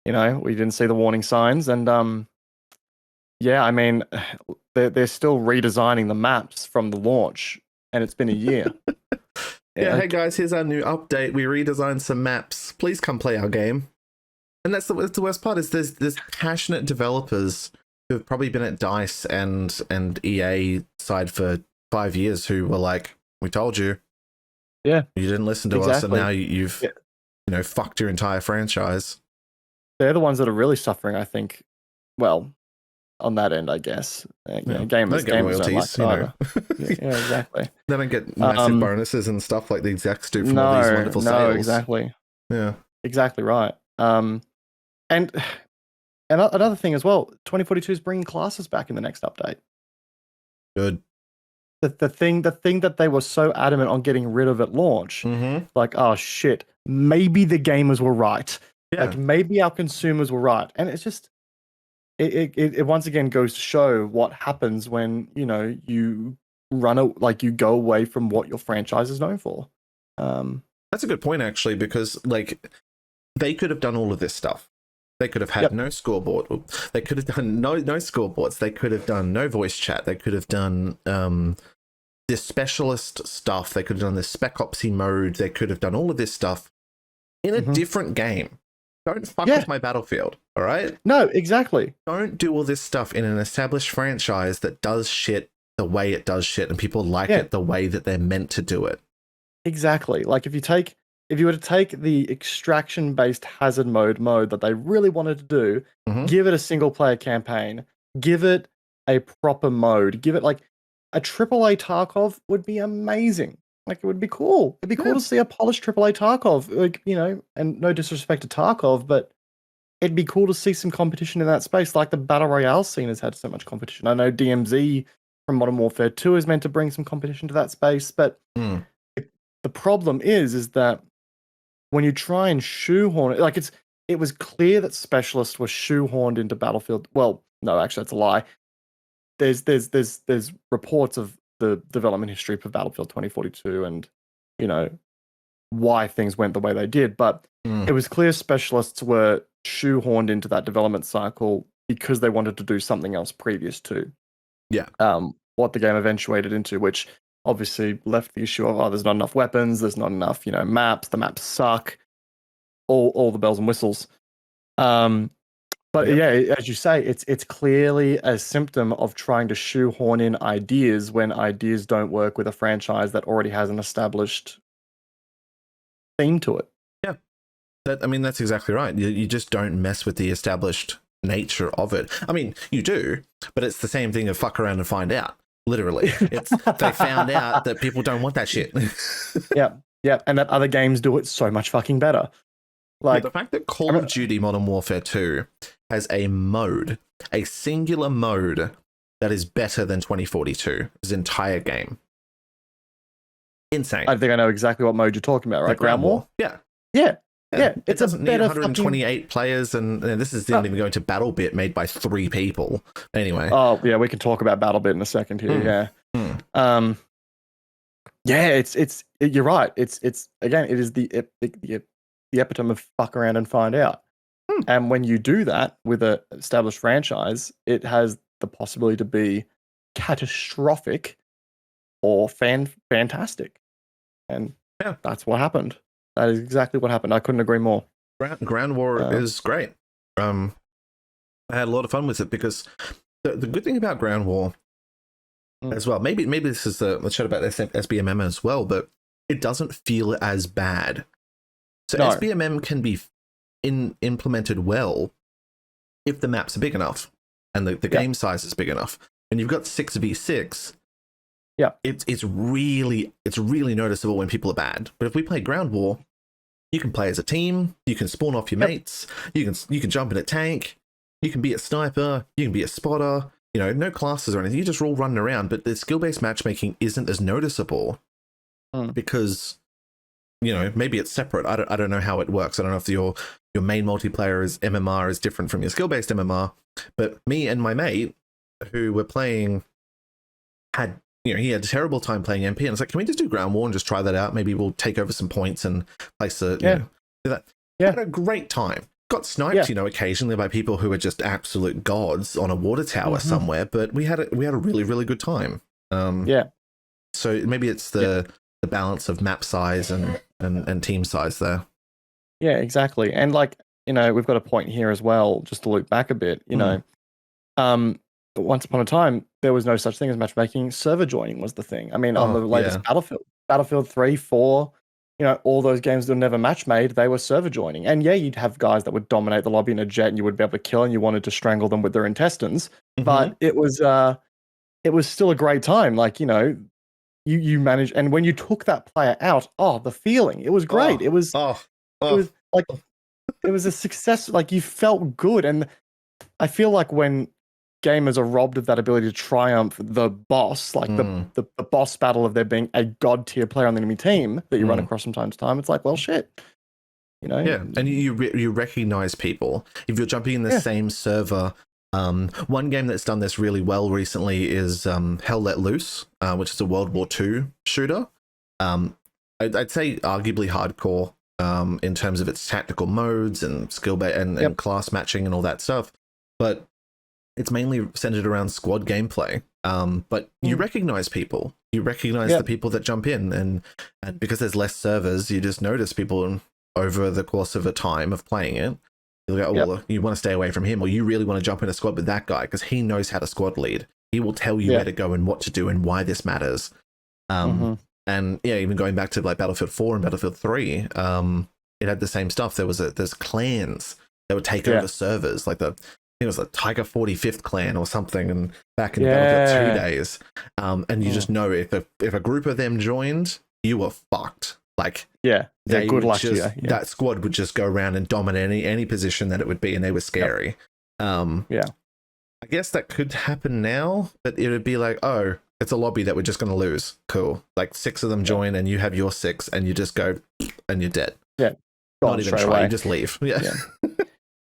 we didn't see the warning signs, and I mean, they're still redesigning the maps from the launch, and it's been a year. Hey guys, here's our new update. We redesigned some maps. Please come play our game. And that's the worst part, is there's passionate developers who have probably been at DICE and EA side for 5 years who were like, we told you. Yeah. You didn't listen to us, and now you've fucked your entire franchise. They're the ones that are really suffering, I think. Well, on that end, I guess. Gamers royalties, don't like yeah, exactly. They don't get massive bonuses and stuff like the execs do from all these wonderful sales. No, exactly. Yeah. Exactly right. And another thing as well, 2042 is bringing classes back in the next update. Good. The thing that they were so adamant on getting rid of at launch, like, oh shit, maybe the gamers were right. Yeah. Like maybe our consumers were right. And it's just, it once again goes to show what happens when, you you go away from what your franchise is known for. That's a good point, actually, because like they could have done all of this stuff. They could have had no scoreboard. They could have done no scoreboards. They could have done no voice chat. They could have done this specialist stuff. They could have done this Spec Opsy mode. They could have done all of this stuff in a different game. Don't fuck with my Battlefield, all right? No, exactly. Don't do all this stuff in an established franchise that does shit the way it does shit, and people like it the way that they're meant to do it. Exactly. Like if you were to take the extraction-based hazard mode that they really wanted to do, give it a single-player campaign, give it a proper mode, give it like a AAA Tarkov would be amazing. Like it would be cool. It'd be cool to see a polished AAA Tarkov, like, and no disrespect to Tarkov, but it'd be cool to see some competition in that space. Like the Battle Royale scene has had so much competition. I know DMZ from Modern Warfare 2 is meant to bring some competition to that space, but the problem is that when you try and shoehorn it, like it was clear that Specialists were shoehorned into Battlefield. Well, no, actually that's a lie. There's reports of the development history for Battlefield 2042 and, why things went the way they did. But it was clear Specialists were shoehorned into that development cycle because they wanted to do something else previous to what the game eventuated into, which obviously left the issue of, there's not enough weapons, there's not enough, maps, the maps suck, all the bells and whistles. But as you say, it's clearly a symptom of trying to shoehorn in ideas when ideas don't work with a franchise that already has an established theme to it. Yeah, I mean, that's exactly right. You just don't mess with the established nature of it. I mean, you do, but it's the same thing of fuck around and find out. Literally, they found out that people don't want that shit. Yeah, and that other games do it so much fucking better. Like the fact that Call of Duty Modern Warfare 2 has a singular mode that is better than 2042, his entire game. Insane. I think I know exactly what mode you're talking about, right? Ground War. Yeah. It's it doesn't a better need 128 players, and this is even going to BattleBit, made by 3 people. Anyway. Oh yeah, we can talk about BattleBit in a second here. It's you're right. It's again, it is the epitome of fuck around and find out. And when you do that with an established franchise, it has the possibility to be catastrophic or fantastic. And that's what happened. That is exactly what happened. I couldn't agree more. Ground War is great. I had a lot of fun with it because the good thing about Ground War as well, maybe this is let's chat about SBMM as well, but it doesn't feel as bad. So no. SBMM can be implemented well if the maps are big enough and the game size is big enough. And you've got 6v6. Yeah, it's really noticeable when people are bad. But if we play Ground War, you can play as a team. You can spawn off your mates. You can jump in a tank. You can be a sniper. You can be a spotter. You know, no classes or anything. You just all running around. But the skill-based matchmaking isn't as noticeable because, you know, maybe it's separate. I don't know how it works. I don't know if your main multiplayer is MMR is different from your skill-based MMR. But me and my mate who were playing he had a terrible time playing MP, and it's like, can we just do Ground War and just try that out? Maybe we'll take over some points and place do that. Had a great time. Got sniped, occasionally by people who are just absolute gods on a water tower somewhere, but we had a really, really good time. So maybe it's the balance of map size and team size there. Yeah, exactly. And like, you know, we've got a point here as well, just to loop back a bit, you know. Once upon a time, there was no such thing as matchmaking. Server joining was the thing. I mean, on the latest Battlefield 3, 4, you know, all those games that were never match made, they were server joining. And yeah, you'd have guys that would dominate the lobby in a jet and you would be able to kill and you wanted to strangle them with their intestines. But it was still a great time. Like, you know, you managed, and when you took that player out, the feeling, it was great. It was like, it was a success. Like, you felt good. And I feel like when gamers are robbed of that ability to triumph the boss, like the boss battle of there being a god tier player on the enemy team that you run across from time to time, it's like, well, shit, you know. Yeah, and you recognize people if you're jumping in the same server. One game that's done this really well recently is Hell Let Loose, which is a World War II shooter. I'd say arguably hardcore in terms of its tactical modes and skill and class matching and all that stuff, but it's mainly centered around squad gameplay. But you recognize people. You recognize the people that jump in, and because there's less servers, you just notice people over the course of a time of playing it. You'll go, well, you want to stay away from him, or you really want to jump in a squad with that guy because he knows how to squad lead. He will tell you where to go and what to do and why this matters. And even going back to like Battlefield 4 and Battlefield 3, it had the same stuff. There's clans that would take over servers, like it was a Tiger 45th clan or something, and back in Battlefield 2 days. And you just know if a group of them joined, you were fucked. Like, good luck to you. That squad would just go around and dominate any position that it would be, and they were scary. I guess that could happen now, but it would be like, oh, it's a lobby that we're just going to lose. Cool. Like 6 of them join, and you have your 6, and you just go, and you're dead. Yeah. Not even try. You just leave. Yeah.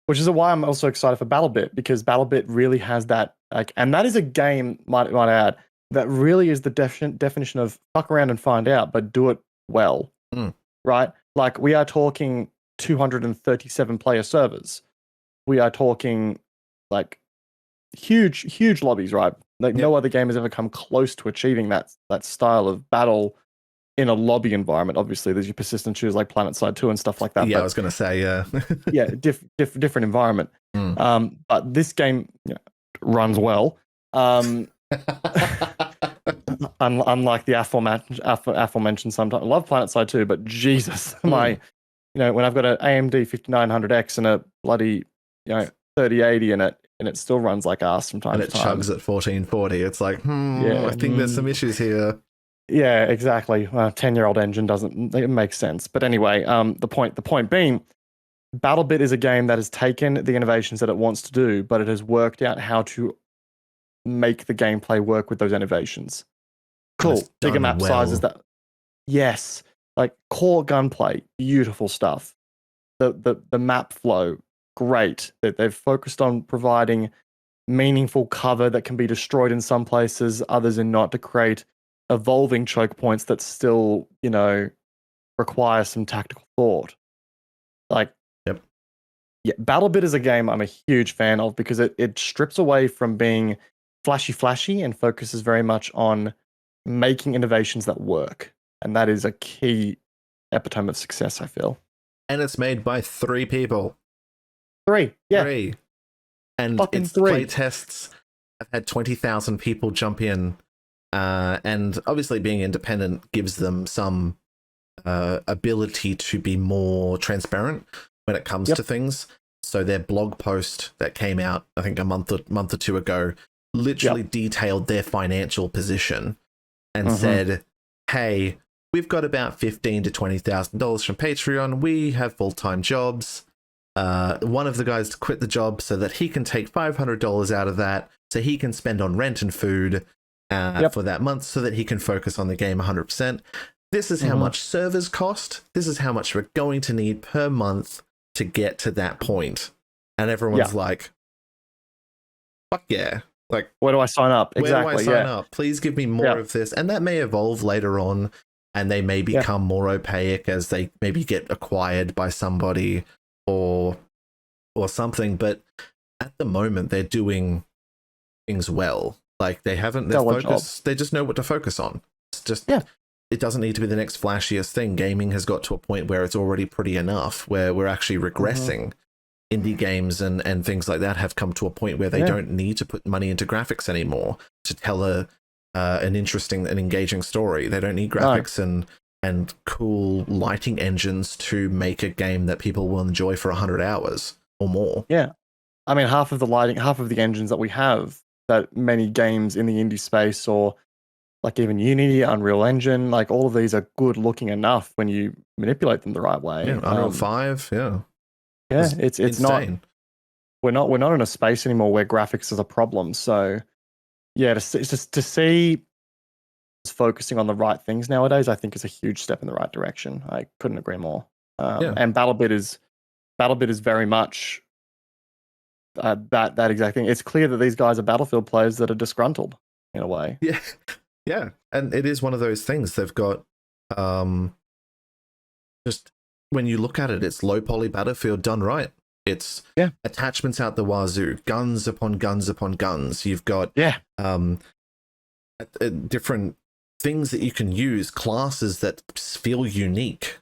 Which is why I'm also excited for BattleBit, because BattleBit really has that, like, and that is a game, might add, that really is the definition of fuck around and find out, but do it well, right? Like, we are talking 237 player servers. We are talking like huge lobbies, right? Like no other game has ever come close to achieving that style of battle in a lobby environment. Obviously, there's your persistent shooters like PlanetSide 2 and stuff like that. Yeah, I was going to say, different environment. But this game runs well. unlike the aforementioned sometimes. I love PlanetSide too, but Jesus, when I've got an AMD 5900X and a bloody 3080 in it, and it still runs like ass from time to time. And it chugs at 1440. It's like, I think there's some issues here. Yeah, exactly. 10-year-old engine it makes sense. But anyway, the point being, BattleBit is a game that has taken the innovations that it wants to do, but it has worked out how to make the gameplay work with those innovations. Cool. Bigger map sizes. Yes. Like core gunplay, beautiful stuff. The map flow, great. They've focused on providing meaningful cover that can be destroyed in some places, others in not, to create evolving choke points that still, require some tactical thought. BattleBit is a game I'm a huge fan of because it strips away from being flashy and focuses very much on making innovations that work. And that is a key epitome of success, I feel. And it's made by 3 people. 3, yeah. 3. And fucking its 3. play tests have had 20,000 people jump in. And obviously being independent gives them some ability to be more transparent when it comes to things. So their blog post that came out, I think a month or two ago, literally detailed their financial position and said, hey, we've got about $15,000 to $20,000 from Patreon. We have full-time jobs. One of the guys quit the job so that he can take $500 out of that so he can spend on rent and food for that month so that he can focus on the game 100%. This is how much servers cost. This is how much we're going to need per month to get to that point. And everyone's like, fuck yeah. Like, where do I sign up? Exactly. Where do I sign up? Please give me more of this. And that may evolve later on, and they may become more opaque as they maybe get acquired by somebody or something. But at the moment, they're doing things well. Like they just know what to focus on. It's just it doesn't need to be the next flashiest thing. Gaming has got to a point where it's already pretty enough, where we're actually regressing. Indie games and things like that have come to a point where they don't need to put money into graphics anymore to tell an interesting and engaging story. They don't need graphics and cool lighting engines to make a game that people will enjoy for 100 hours or more. Yeah. I mean, half of the engines that we have that many games in the indie space, or like even Unity, Unreal Engine, like all of these are good looking enough when you manipulate them the right way. Yeah, Unreal 5, it's insane. not. We're not in a space anymore where graphics is a problem. So, to see it's focusing on the right things nowadays, I think is a huge step in the right direction. I couldn't agree more. And BattleBit is very much that exact thing. It's clear that these guys are Battlefield players that are disgruntled in a way. Yeah, and it is one of those things. They've got just. When you look at it, it's low poly Battlefield done right. It's attachments out the wazoo, guns upon guns upon guns. You've got different things that you can use, classes that feel unique,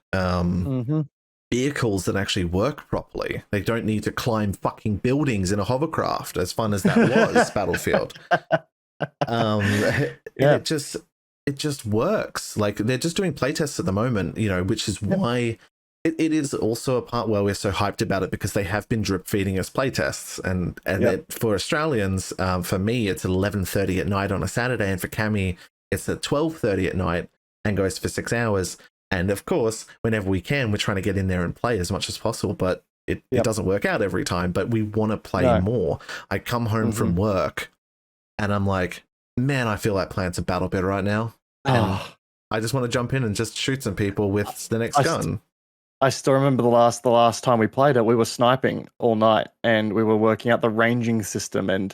vehicles that actually work properly. They don't need to climb fucking buildings in a hovercraft, as fun as that was, Battlefield. It just works. Like they're just doing playtests at the moment, which is why. It is also a part where we're so hyped about it because they have been drip feeding us playtests, and for Australians, for me it's 11:30 at night on a Saturday, and for Cami it's at 12:30 at night and goes for 6 hours. And of course, whenever we can, we're trying to get in there and play as much as possible, but it doesn't work out every time. But we want to play more. I come home from work and I'm like, man, I feel like playing some BattleBit right now, and I just want to jump in and just shoot some people with the next gun. I still remember the last time we played it, we were sniping all night and we were working out the ranging system and,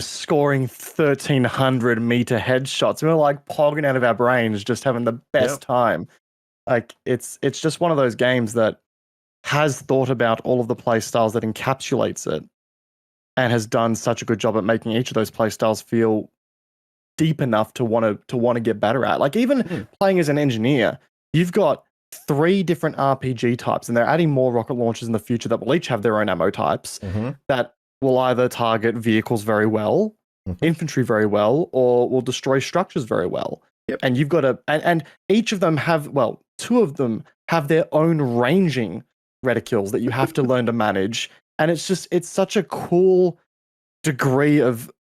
scoring 1,300 meter headshots. We were like pogging out of our brains, just having the best time. Like it's just one of those games that has thought about all of the play styles that encapsulates it and has done such a good job at making each of those play styles feel deep enough to want to get better at. Like even playing as an engineer, you've got 3 different RPG types, and they're adding more rocket launchers in the future that will each have their own ammo types that will either target vehicles very well infantry very well or will destroy structures very well. Yep. And you've got to, and each of them have, well, two of them have their own ranging reticules that you have to learn to manage. And it's such a cool degree of,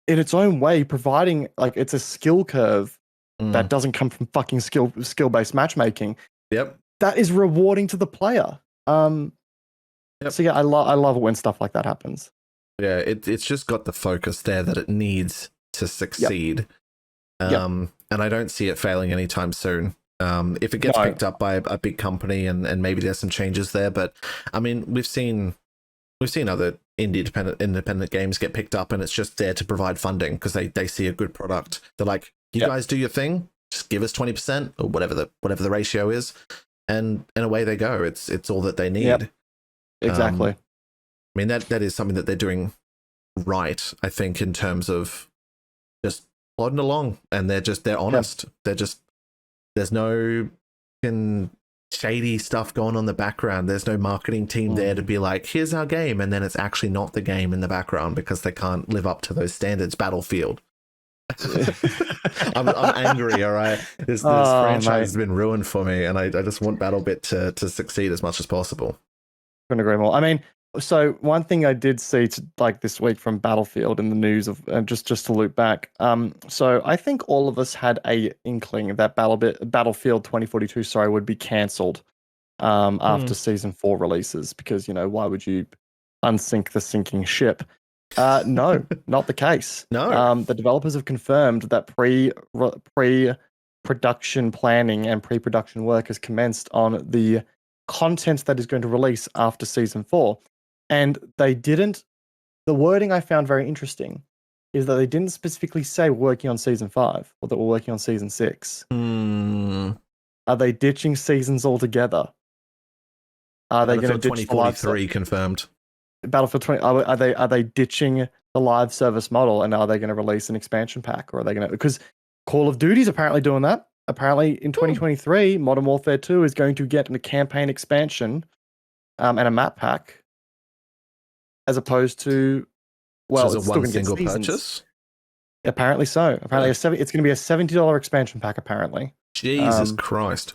in its own way, providing, like, it's a skill curve that doesn't come from fucking skill-based matchmaking. Yep. That is rewarding to the player. So yeah, I love it when stuff like that happens. Yeah, it's just got the focus there that it needs to succeed. And I don't see it failing anytime soon. If it gets picked up by a big company and maybe there's some changes there, but I mean, we've seen other independent games get picked up and it's just there to provide funding because they see a good product. They're like, you guys do your thing, just give us 20% or whatever the ratio is, and away they go. It's all that they need. Yep. Exactly. I mean, that is something that they're doing right, I think, in terms of just plodding along, and they're honest. There's no shady stuff going on in the background. There's no marketing team there to be like, here's our game, and then it's actually not the game in the background because they can't live up to those standards. Battlefield. I'm angry, all right? This franchise has been ruined for me, and I just want BattleBit to succeed as much as possible. Couldn't agree more. I mean, so one thing I did see this week from Battlefield in the news of just to loop back. So I think all of us had a inkling that Battlefield 2042, would be cancelled after Season 4 releases because, why would you unsink the sinking ship? No, not the case. No. The developers have confirmed that pre-production planning and pre-production work has commenced on the content that is going to release after Season 4. And the wording I found very interesting is that they didn't specifically say working on Season 5 or that we're working on Season 6. Are they ditching seasons altogether? Are they going to ditch 2043 confirmed? Battlefield 20, are they ditching the live service model, and are they going to release an expansion pack, or are they going to, because Call of Duty's apparently doing that. Apparently in 2023, Modern Warfare 2 is going to get a campaign expansion and a map pack, as opposed to, well, so it's one single purchase. Apparently so. Apparently it's going to be a $70 expansion pack. Apparently, Jesus Christ,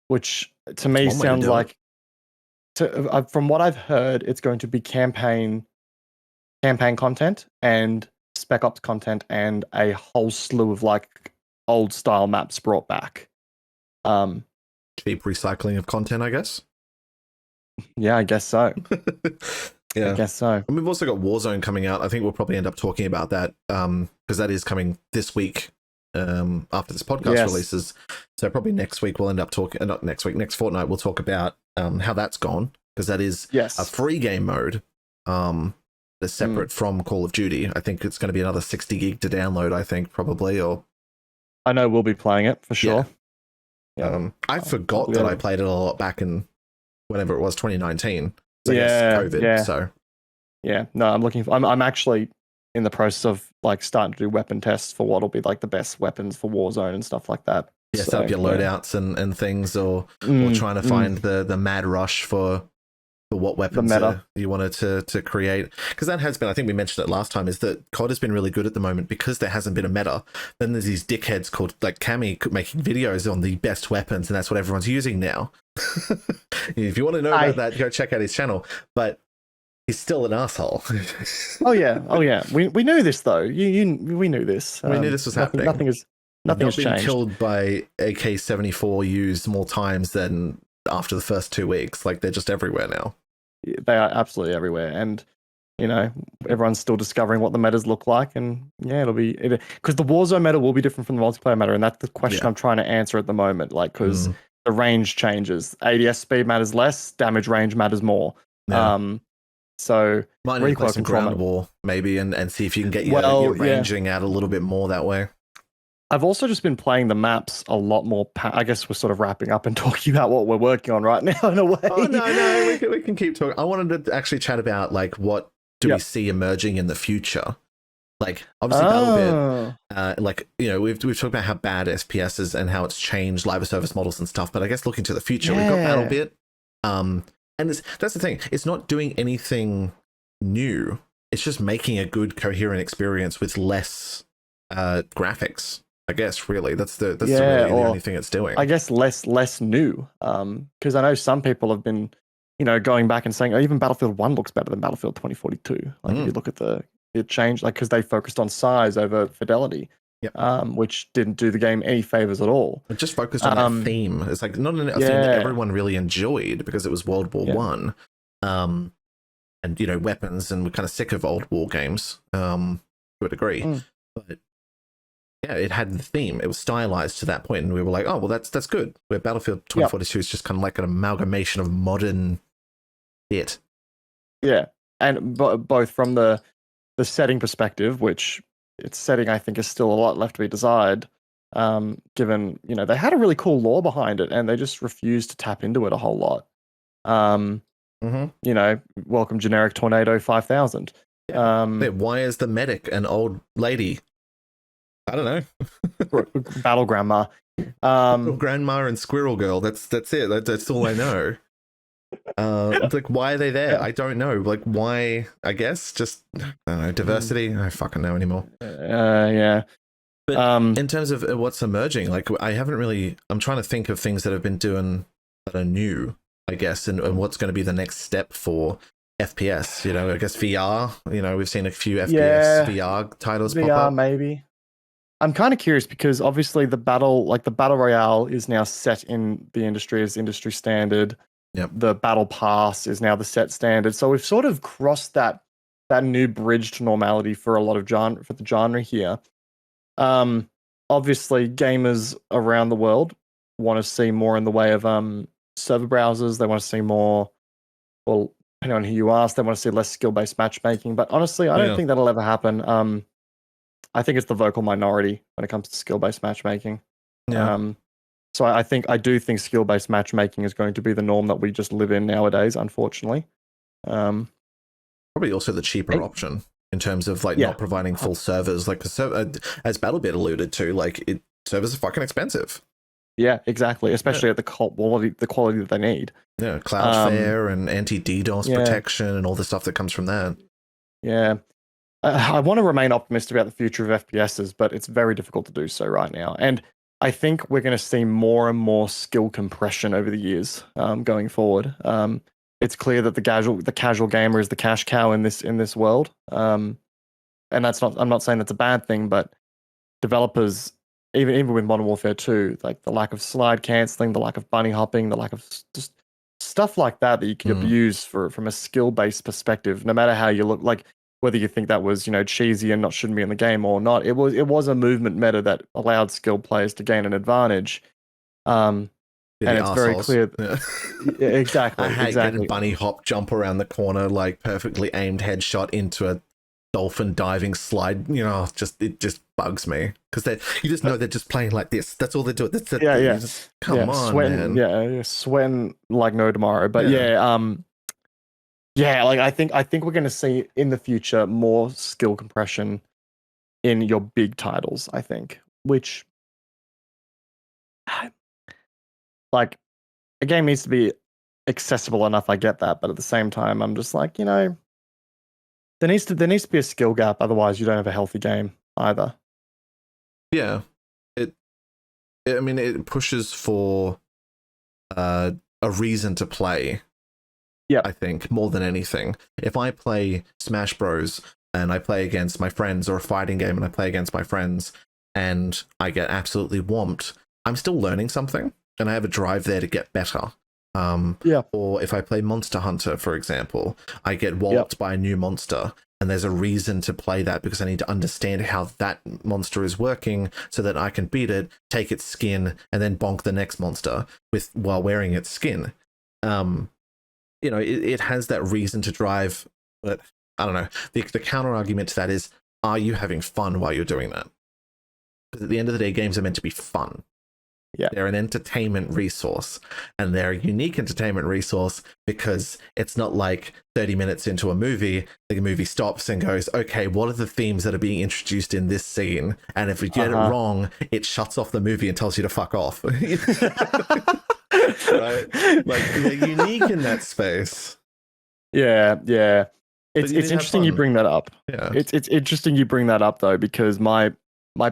which to me sounds like, from what I've heard, it's going to be campaign content and Spec Ops content and a whole slew of like old style maps brought back. Cheap recycling of content, I guess. Yeah, I guess so. Yeah, I guess so. And we've also got Warzone coming out. I think we'll probably end up talking about that because that is coming this week after this podcast releases. So probably next week we'll end up talking. Not next week, next fortnight we'll talk about how that's gone, because that is a free game mode. That's separate from Call of Duty. I think it's going to be another 60 gig to download. I think probably, or I know we'll be playing it for sure. Yeah. I forgot that I played it a lot back in whenever it was 2019. So I guess COVID. So no, I'm actually in the process of like starting to do weapon tests for what'll be like the best weapons for Warzone and stuff like that. Yeah, set up your loadouts and things, or trying to find the mad rush for what weapons you wanted to create. Because that has been, I think we mentioned it last time, is that COD has been really good at the moment because there hasn't been a meta. Then there's these dickheads called like Cami making videos on the best weapons, and that's what everyone's using now. If you want to know about that, go check out his channel. But he's still an asshole. Oh yeah. We knew this though. We knew this. We knew this was happening. Nothing has changed. Killed by AK-74 used more times than after the first 2 weeks. Like, they're just everywhere now. They are absolutely everywhere, and everyone's still discovering what the metas look like. And it'll be because the Warzone meta will be different from the multiplayer meta, and that's the question I'm trying to answer at the moment. Like, because the range changes, ADS speed matters less, damage range matters more. So might need to play some ground war maybe, and see if you can get your ranging out a little bit more that way. I've also just been playing the maps a lot more. I guess we're sort of wrapping up and talking about what we're working on right now in a way. Oh, no, we can keep talking. I wanted to actually chat about like what do we see emerging in the future. Like, obviously BattleBit, like, we've talked about how bad SPS is and how it's changed live service models and stuff. But I guess looking to the future, we've got BattleBit. And that's the thing. It's not doing anything new. it's just making a good, coherent experience with less graphics. I guess really that's really the only thing it's doing. I guess less new. Because I know some people have been, going back and saying, oh, even Battlefield 1 looks better than Battlefield 2042. Like if you look at it changed, like because they focused on size over fidelity. Yep. Which didn't do the game any favors at all. It just focused on that theme. It's like not a theme that everyone really enjoyed because it was World War One, and weapons, and we're kind of sick of old war games to a degree. But yeah, it had the theme. It was stylized to that point, and we were like, oh well, that's good. Where Battlefield 2042 is just kind of like an amalgamation of modern hit. Yeah, and both from the setting perspective, which its setting I think is still a lot left to be desired. Given they had a really cool lore behind it, and they just refused to tap into it a whole lot. Welcome generic Tornado 5000. Why is the medic an old lady? I don't know. Battle Grandma. Grandma and Squirrel Girl. That's it. That's all I know. Like, why are they there? I don't know. Like, why? I guess just I don't know. Diversity. I don't fucking know anymore. Yeah. But in terms of what's emerging, like I haven't really. I'm trying to think of things that have been doing that are new. I guess, and what's going to be the next step for FPS. I guess VR. We've seen a few FPS VR titles pop up. Maybe. I'm kind of curious because obviously the battle royale is now set in the industry as industry standard. Yep. The battle pass is now the set standard. So we've sort of crossed that new bridge to normality for a lot of the genre here. Obviously gamers around the world want to see more in the way of server browsers. They want to see more, well, depending on who you ask, they want to see less skill-based matchmaking. But honestly, I don't think that'll ever happen. I think it's the vocal minority when it comes to skill-based matchmaking. Yeah. So I do think skill-based matchmaking is going to be the norm that we just live in nowadays, unfortunately. Probably also the cheaper option in terms of not providing full servers. Like as BattleBit alluded to, servers are fucking expensive. Yeah, exactly. Especially at the quality that they need. Yeah, Cloudflare and anti-DDoS protection and all the stuff that comes from that. Yeah. I want to remain optimistic about the future of FPSs, but it's very difficult to do so right now. And I think we're going to see more and more skill compression over the years going forward. It's clear that the casual gamer is the cash cow in this world. And that's not. I'm not saying that's a bad thing, but developers, even with Modern Warfare 2, like the lack of slide canceling, the lack of bunny hopping, the lack of just stuff like that you can abuse from a skill-based perspective, no matter how you look, like whether you think that was cheesy and shouldn't be in the game or not. It was a movement meta that allowed skilled players to gain an advantage. And it's very clear. Yeah, exactly. I hate getting bunny hop, jump around the corner, like perfectly aimed headshot into a dolphin diving slide. It just bugs me because you just know they're just playing like this. That's all they do. That's it. Yeah. Come on, sweating, man. Yeah, sweating like no tomorrow. But like I think we're going to see in the future more skill compression in your big titles. I think, which like a game needs to be accessible enough. I get that, but at the same time, I'm just like there needs to be a skill gap. Otherwise, you don't have a healthy game either. Yeah, it pushes for a reason to play. Yeah, I think more than anything, if I play Smash Bros and I play against my friends, or a fighting game and I play against my friends and I get absolutely whomped, I'm still learning something and I have a drive there to get better. Or if I play Monster Hunter, for example, I get walloped by a new monster and there's a reason to play that because I need to understand how that monster is working so that I can beat it, take its skin, and then bonk the next monster while wearing its skin. It has that reason to drive, but I don't know. The counter argument to that is, are you having fun while you're doing that? Because at the end of the day, games are meant to be fun. Yeah. They're an entertainment resource, and they're a unique entertainment resource because it's not like 30 minutes into a movie, the movie stops and goes, okay, what are the themes that are being introduced in this scene? And if we get it wrong, it shuts off the movie and tells you to fuck off. Right? Like, they're unique in that space. Yeah. It's you need to have interesting you fun. bring that up. Yeah. It's interesting you bring that up though, because my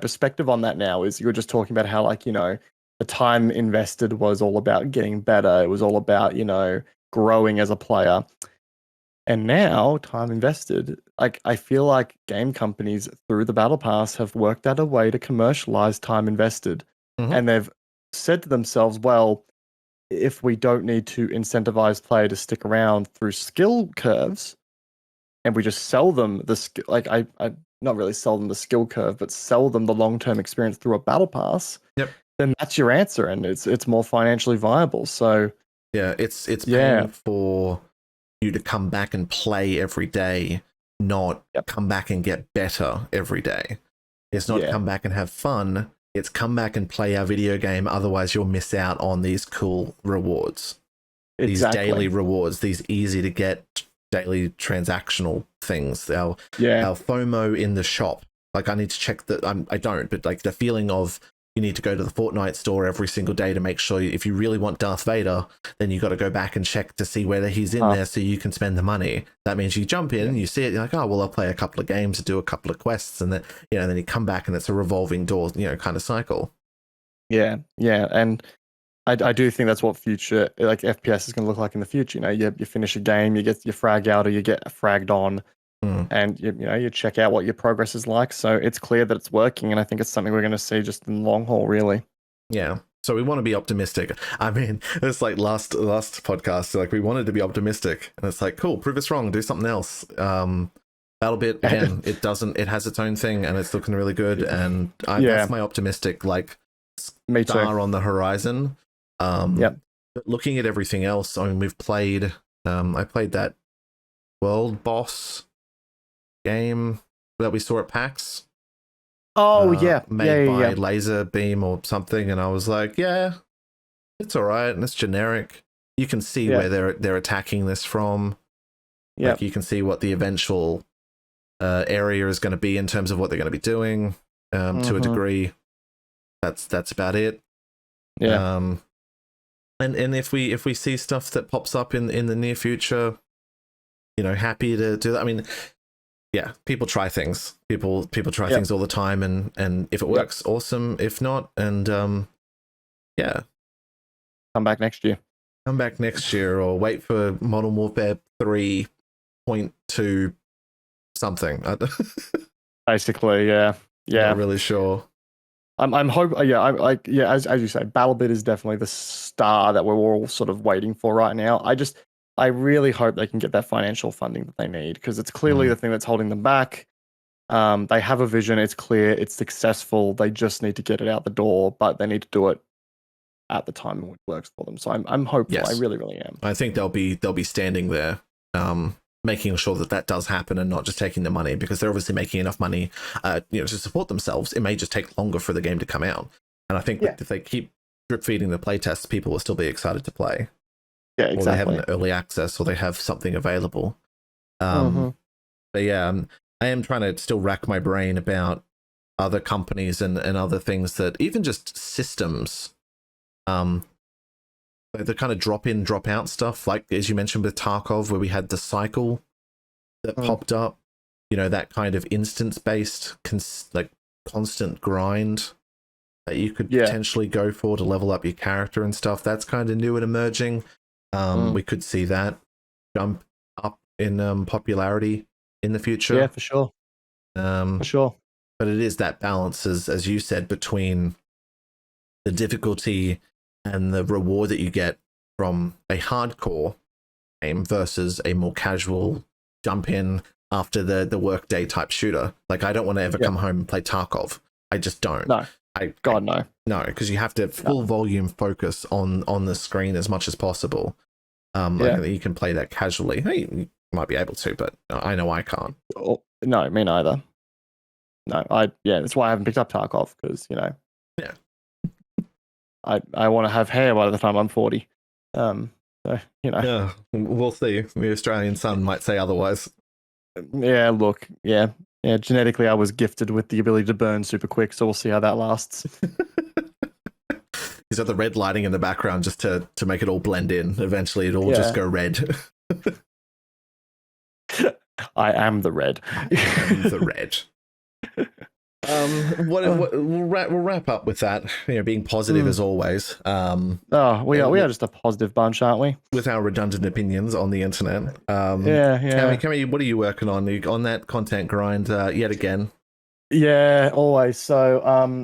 perspective on that now is you're just talking about how, like, the time invested was all about getting better. It was all about, growing as a player. And now, time invested, like, I feel like game companies through the Battle Pass have worked out a way to commercialize time invested. Mhm. And they've said to themselves, well, if we don't need to incentivize player to stick around through skill curves, and we just sell them the skill, like, I not really sell them the skill curve, but sell them the long-term experience through a Battle Pass, Yep. then that's your answer, and it's more financially viable. So yeah, it's yeah. paying for you to come back and play every day, not Yep. come back and get better every day. It's not come back and have fun. It's come back and play our video game. Otherwise, you'll miss out on these cool rewards, these daily rewards, these easy to get daily transactional things. Our FOMO in the shop. Like, I need to check that. I don't, but like the feeling of you need to go to the Fortnite store every single day to make sure if you really want Darth Vader, then you got to go back and check to see whether he's in there so you can spend the money. That means you jump in, you see it, you're like, oh, well, I'll play a couple of games, do a couple of quests, and then, then you come back and it's a revolving door, kind of cycle. Yeah. And I do think that's what future, like, FPS is going to look like in the future. You finish a game, you get your frag out or you get fragged on, and you check out what your progress is like. So it's clear that it's working, and I think it's something we're going to see just in the long haul, really. Yeah. So we want to be optimistic. I mean, it's like last podcast, like we wanted to be optimistic, and it's like, cool, prove us wrong, do something else. BattleBit, again, it has its own thing, and it's looking really good, and that's my optimistic, like, star on the horizon. But looking at everything else, I mean, we've played, I played that world boss game that we saw at PAX. Made by Laser Beam or something, and I was like, yeah, it's all right, and it's generic. You can see where they're attacking this from. Like, you can see what the eventual area is going to be in terms of what they're going to be doing. To a degree, that's about it. And if we see stuff that pops up in the near future, happy to do that. I mean, yeah, people try things. People try things all the time, and if it works, awesome. If not, and come back next year. Come back next year, or wait for Modern Warfare 3.2 something. Basically, yeah. Not really sure. I'm hoping. As you say, BattleBit is definitely the star that we're all sort of waiting for right now. I really hope they can get that financial funding that they need, because it's clearly the thing that's holding them back. They have a vision. It's clear. It's successful. They just need to get it out the door, but they need to do it at the time when it works for them. So I'm hopeful. Yes. I really, really am. I think they'll be standing there, making sure that does happen, and not just taking the money, because they're obviously making enough money, to support themselves. It may just take longer for the game to come out, and I think if they keep drip feeding the playtests, people will still be excited to play. Yeah, exactly. Or they have an early access, or they have something available. But yeah, I am trying to still rack my brain about other companies and other things, that even just systems, the kind of drop in, drop out stuff, like as you mentioned with Tarkov, where we had the cycle that popped up, that kind of instance based, constant grind that you could potentially go for to level up your character and stuff. That's kind of new and emerging. We could see that jump up in popularity in the future. Yeah, for sure. For sure. But it is that balance, as you said, between the difficulty and the reward that you get from a hardcore game versus a more casual jump in after the workday type shooter. Like, I don't want to ever come home and play Tarkov. I just don't. No. No. No, because you have to full volume focus on the screen as much as possible. You can play that casually. Hey, you might be able to, but I know I can't. Oh, no, me neither. No, that's why I haven't picked up Tarkov, because I want to have hair by the time I'm 40. Yeah, we'll see. The Australian Sun might say otherwise. Yeah, look, genetically I was gifted with the ability to burn super quick, so we'll see how that lasts. He's got the red lighting in the background just to make it all blend in. Eventually it'll all just go red. I am the red. I'm the red. We'll wrap up with that. Being positive as always. We are just a positive bunch, aren't we? With our redundant opinions on the internet. Yeah. Cami, what are you working on? Are you on that content grind yet again? Yeah, always. So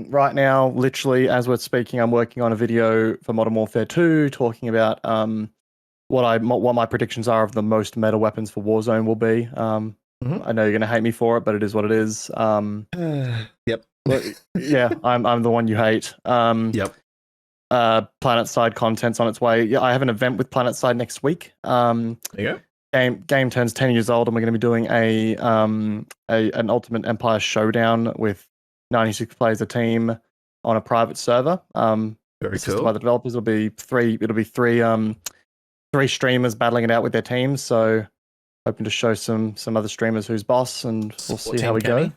right now, literally as we're speaking, I'm working on a video for Modern Warfare 2 talking about what my predictions are of the most meta weapons for Warzone will be. I know you're gonna hate me for it, but it is what it is. Yep. Yeah, I'm the one you hate. Yep. PlanetSide content's on its way. Yeah, I have an event with PlanetSide next week. There you go. Game turns 10 years old, and we're going to be doing an Ultimate Empire showdown with 96 players a team on a private server. Very cool. By the developers, it'll be three streamers battling it out with their teams. So hoping to show some other streamers who's boss, and we'll see how we go.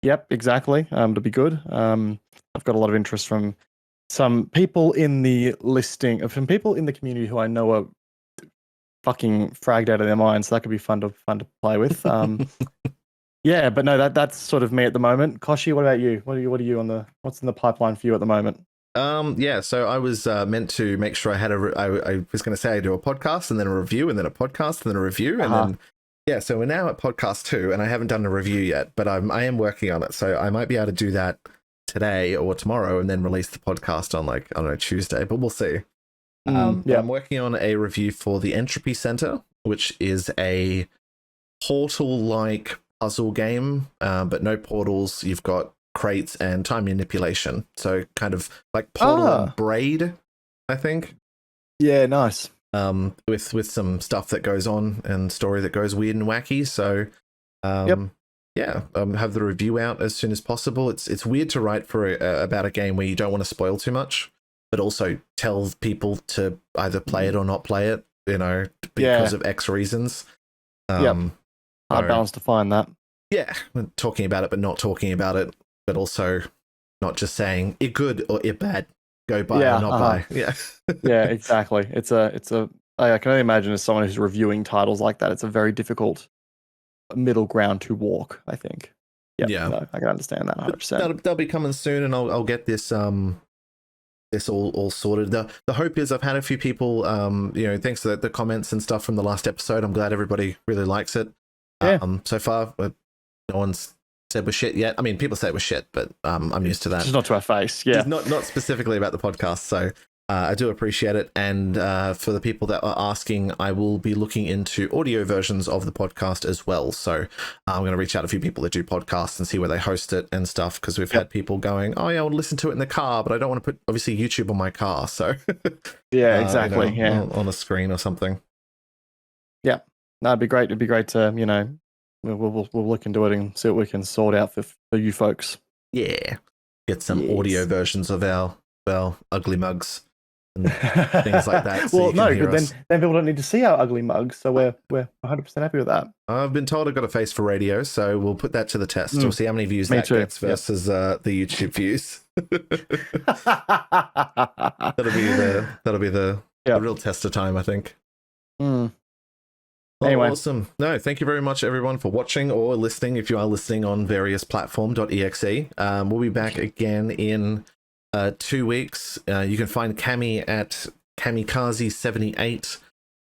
Yep, exactly. It'll be good. I've got a lot of interest from some people in the community who I know are fucking fragged out of their minds. So that could be fun to play with. Yeah, but no, that's sort of me at the moment. Kochie, what about you? What's in the pipeline for you at the moment? Yeah, so I was meant to make sure I had I was going to say I do a podcast and then a review and then a podcast and then a review and then so we're now at podcast 2 and I haven't done a review yet, but I am working on it, so I might be able to do that today or tomorrow and then release the podcast on I don't know, Tuesday, but we'll see. I'm working on a review for the Entropy Center, which is a Portal-like puzzle game, but no portals. You've got crates and time manipulation, so kind of like Portal and Braid, I think. Yeah, nice. With some stuff that goes on and story that goes weird and wacky. So, have the review out as soon as possible. It's weird to write for about a game where you don't want to spoil too much, but also tell people to either play it or not play it, because of X reasons. Hard balance to find that. Yeah, talking about it but not talking about it, but also not just saying it good or it bad. Go buy or not buy. Yeah. Yeah, exactly. I can only imagine as someone who's reviewing titles like that, it's a very difficult middle ground to walk, I think. Yeah. No, I can understand that 100%. They'll be coming soon, and I'll get this this all sorted. The hope is I've had a few people thanks to the comments and stuff from the last episode. I'm glad everybody really likes it. So far no one's said we're shit yet. I mean, people say it was shit, but I'm used to that. Just not to our face. Yeah. Not specifically about the podcast. So I do appreciate it. And for the people that are asking, I will be looking into audio versions of the podcast as well. So I'm going to reach out to a few people that do podcasts and see where they host it and stuff. Because we've had people going, oh yeah, I'll listen to it in the car, but I don't want to put obviously YouTube on my car. So yeah, exactly. On a screen or something. Yeah, no, it'd be great. It'd be great to we'll look into it and see what we can sort out for you folks. Yeah, get some audio versions of our ugly mugs and things like that. So then people don't need to see our ugly mugs, so we're 100% happy with that. I've been told I've got a face for radio, so we'll put that to the test. We'll see how many views that gets versus the YouTube views. that'll be the real test of time, I think. Anyway. Awesome. No, thank you very much, everyone, for watching or listening. If you are listening on various platform.exe, we'll be back again in 2 weeks. You can find Cami at Kamikaze78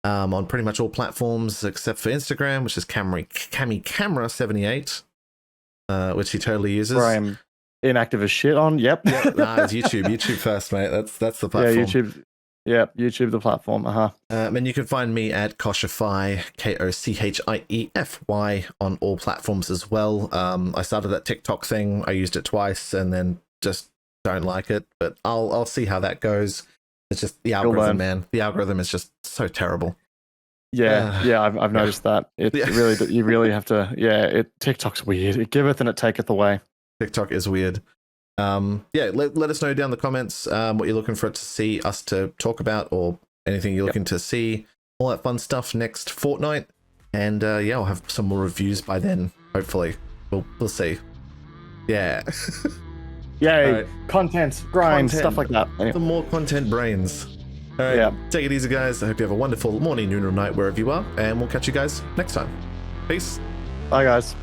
on pretty much all platforms except for Instagram, which is Cami Camera 78, which he totally uses. Where I'm inactive as shit on. Yep. Nah, it's YouTube. YouTube first, mate. That's the platform. Yeah, YouTube. Yeah, YouTube, the platform. And you can find me at Kochiefy, Kochiefy, on all platforms as well. I started that TikTok thing. I used it twice and then just don't like it. But I'll see how that goes. It's just the algorithm, man. The algorithm is just so terrible. Yeah, I've noticed that. It really, you really have to. TikTok's weird. It giveth and it taketh away. TikTok is weird. Let us know down in the comments what you're looking for to see us to talk about, or anything you're looking to see, all that fun stuff next fortnight. And I'll have some more reviews by then, hopefully. We'll see. Yeah. Yay, right. Content, grind, stuff like that. Anyway. The more content brains. All right, take it easy, guys. I hope you have a wonderful morning, noon, or night, wherever you are, and we'll catch you guys next time. Peace. Bye, guys.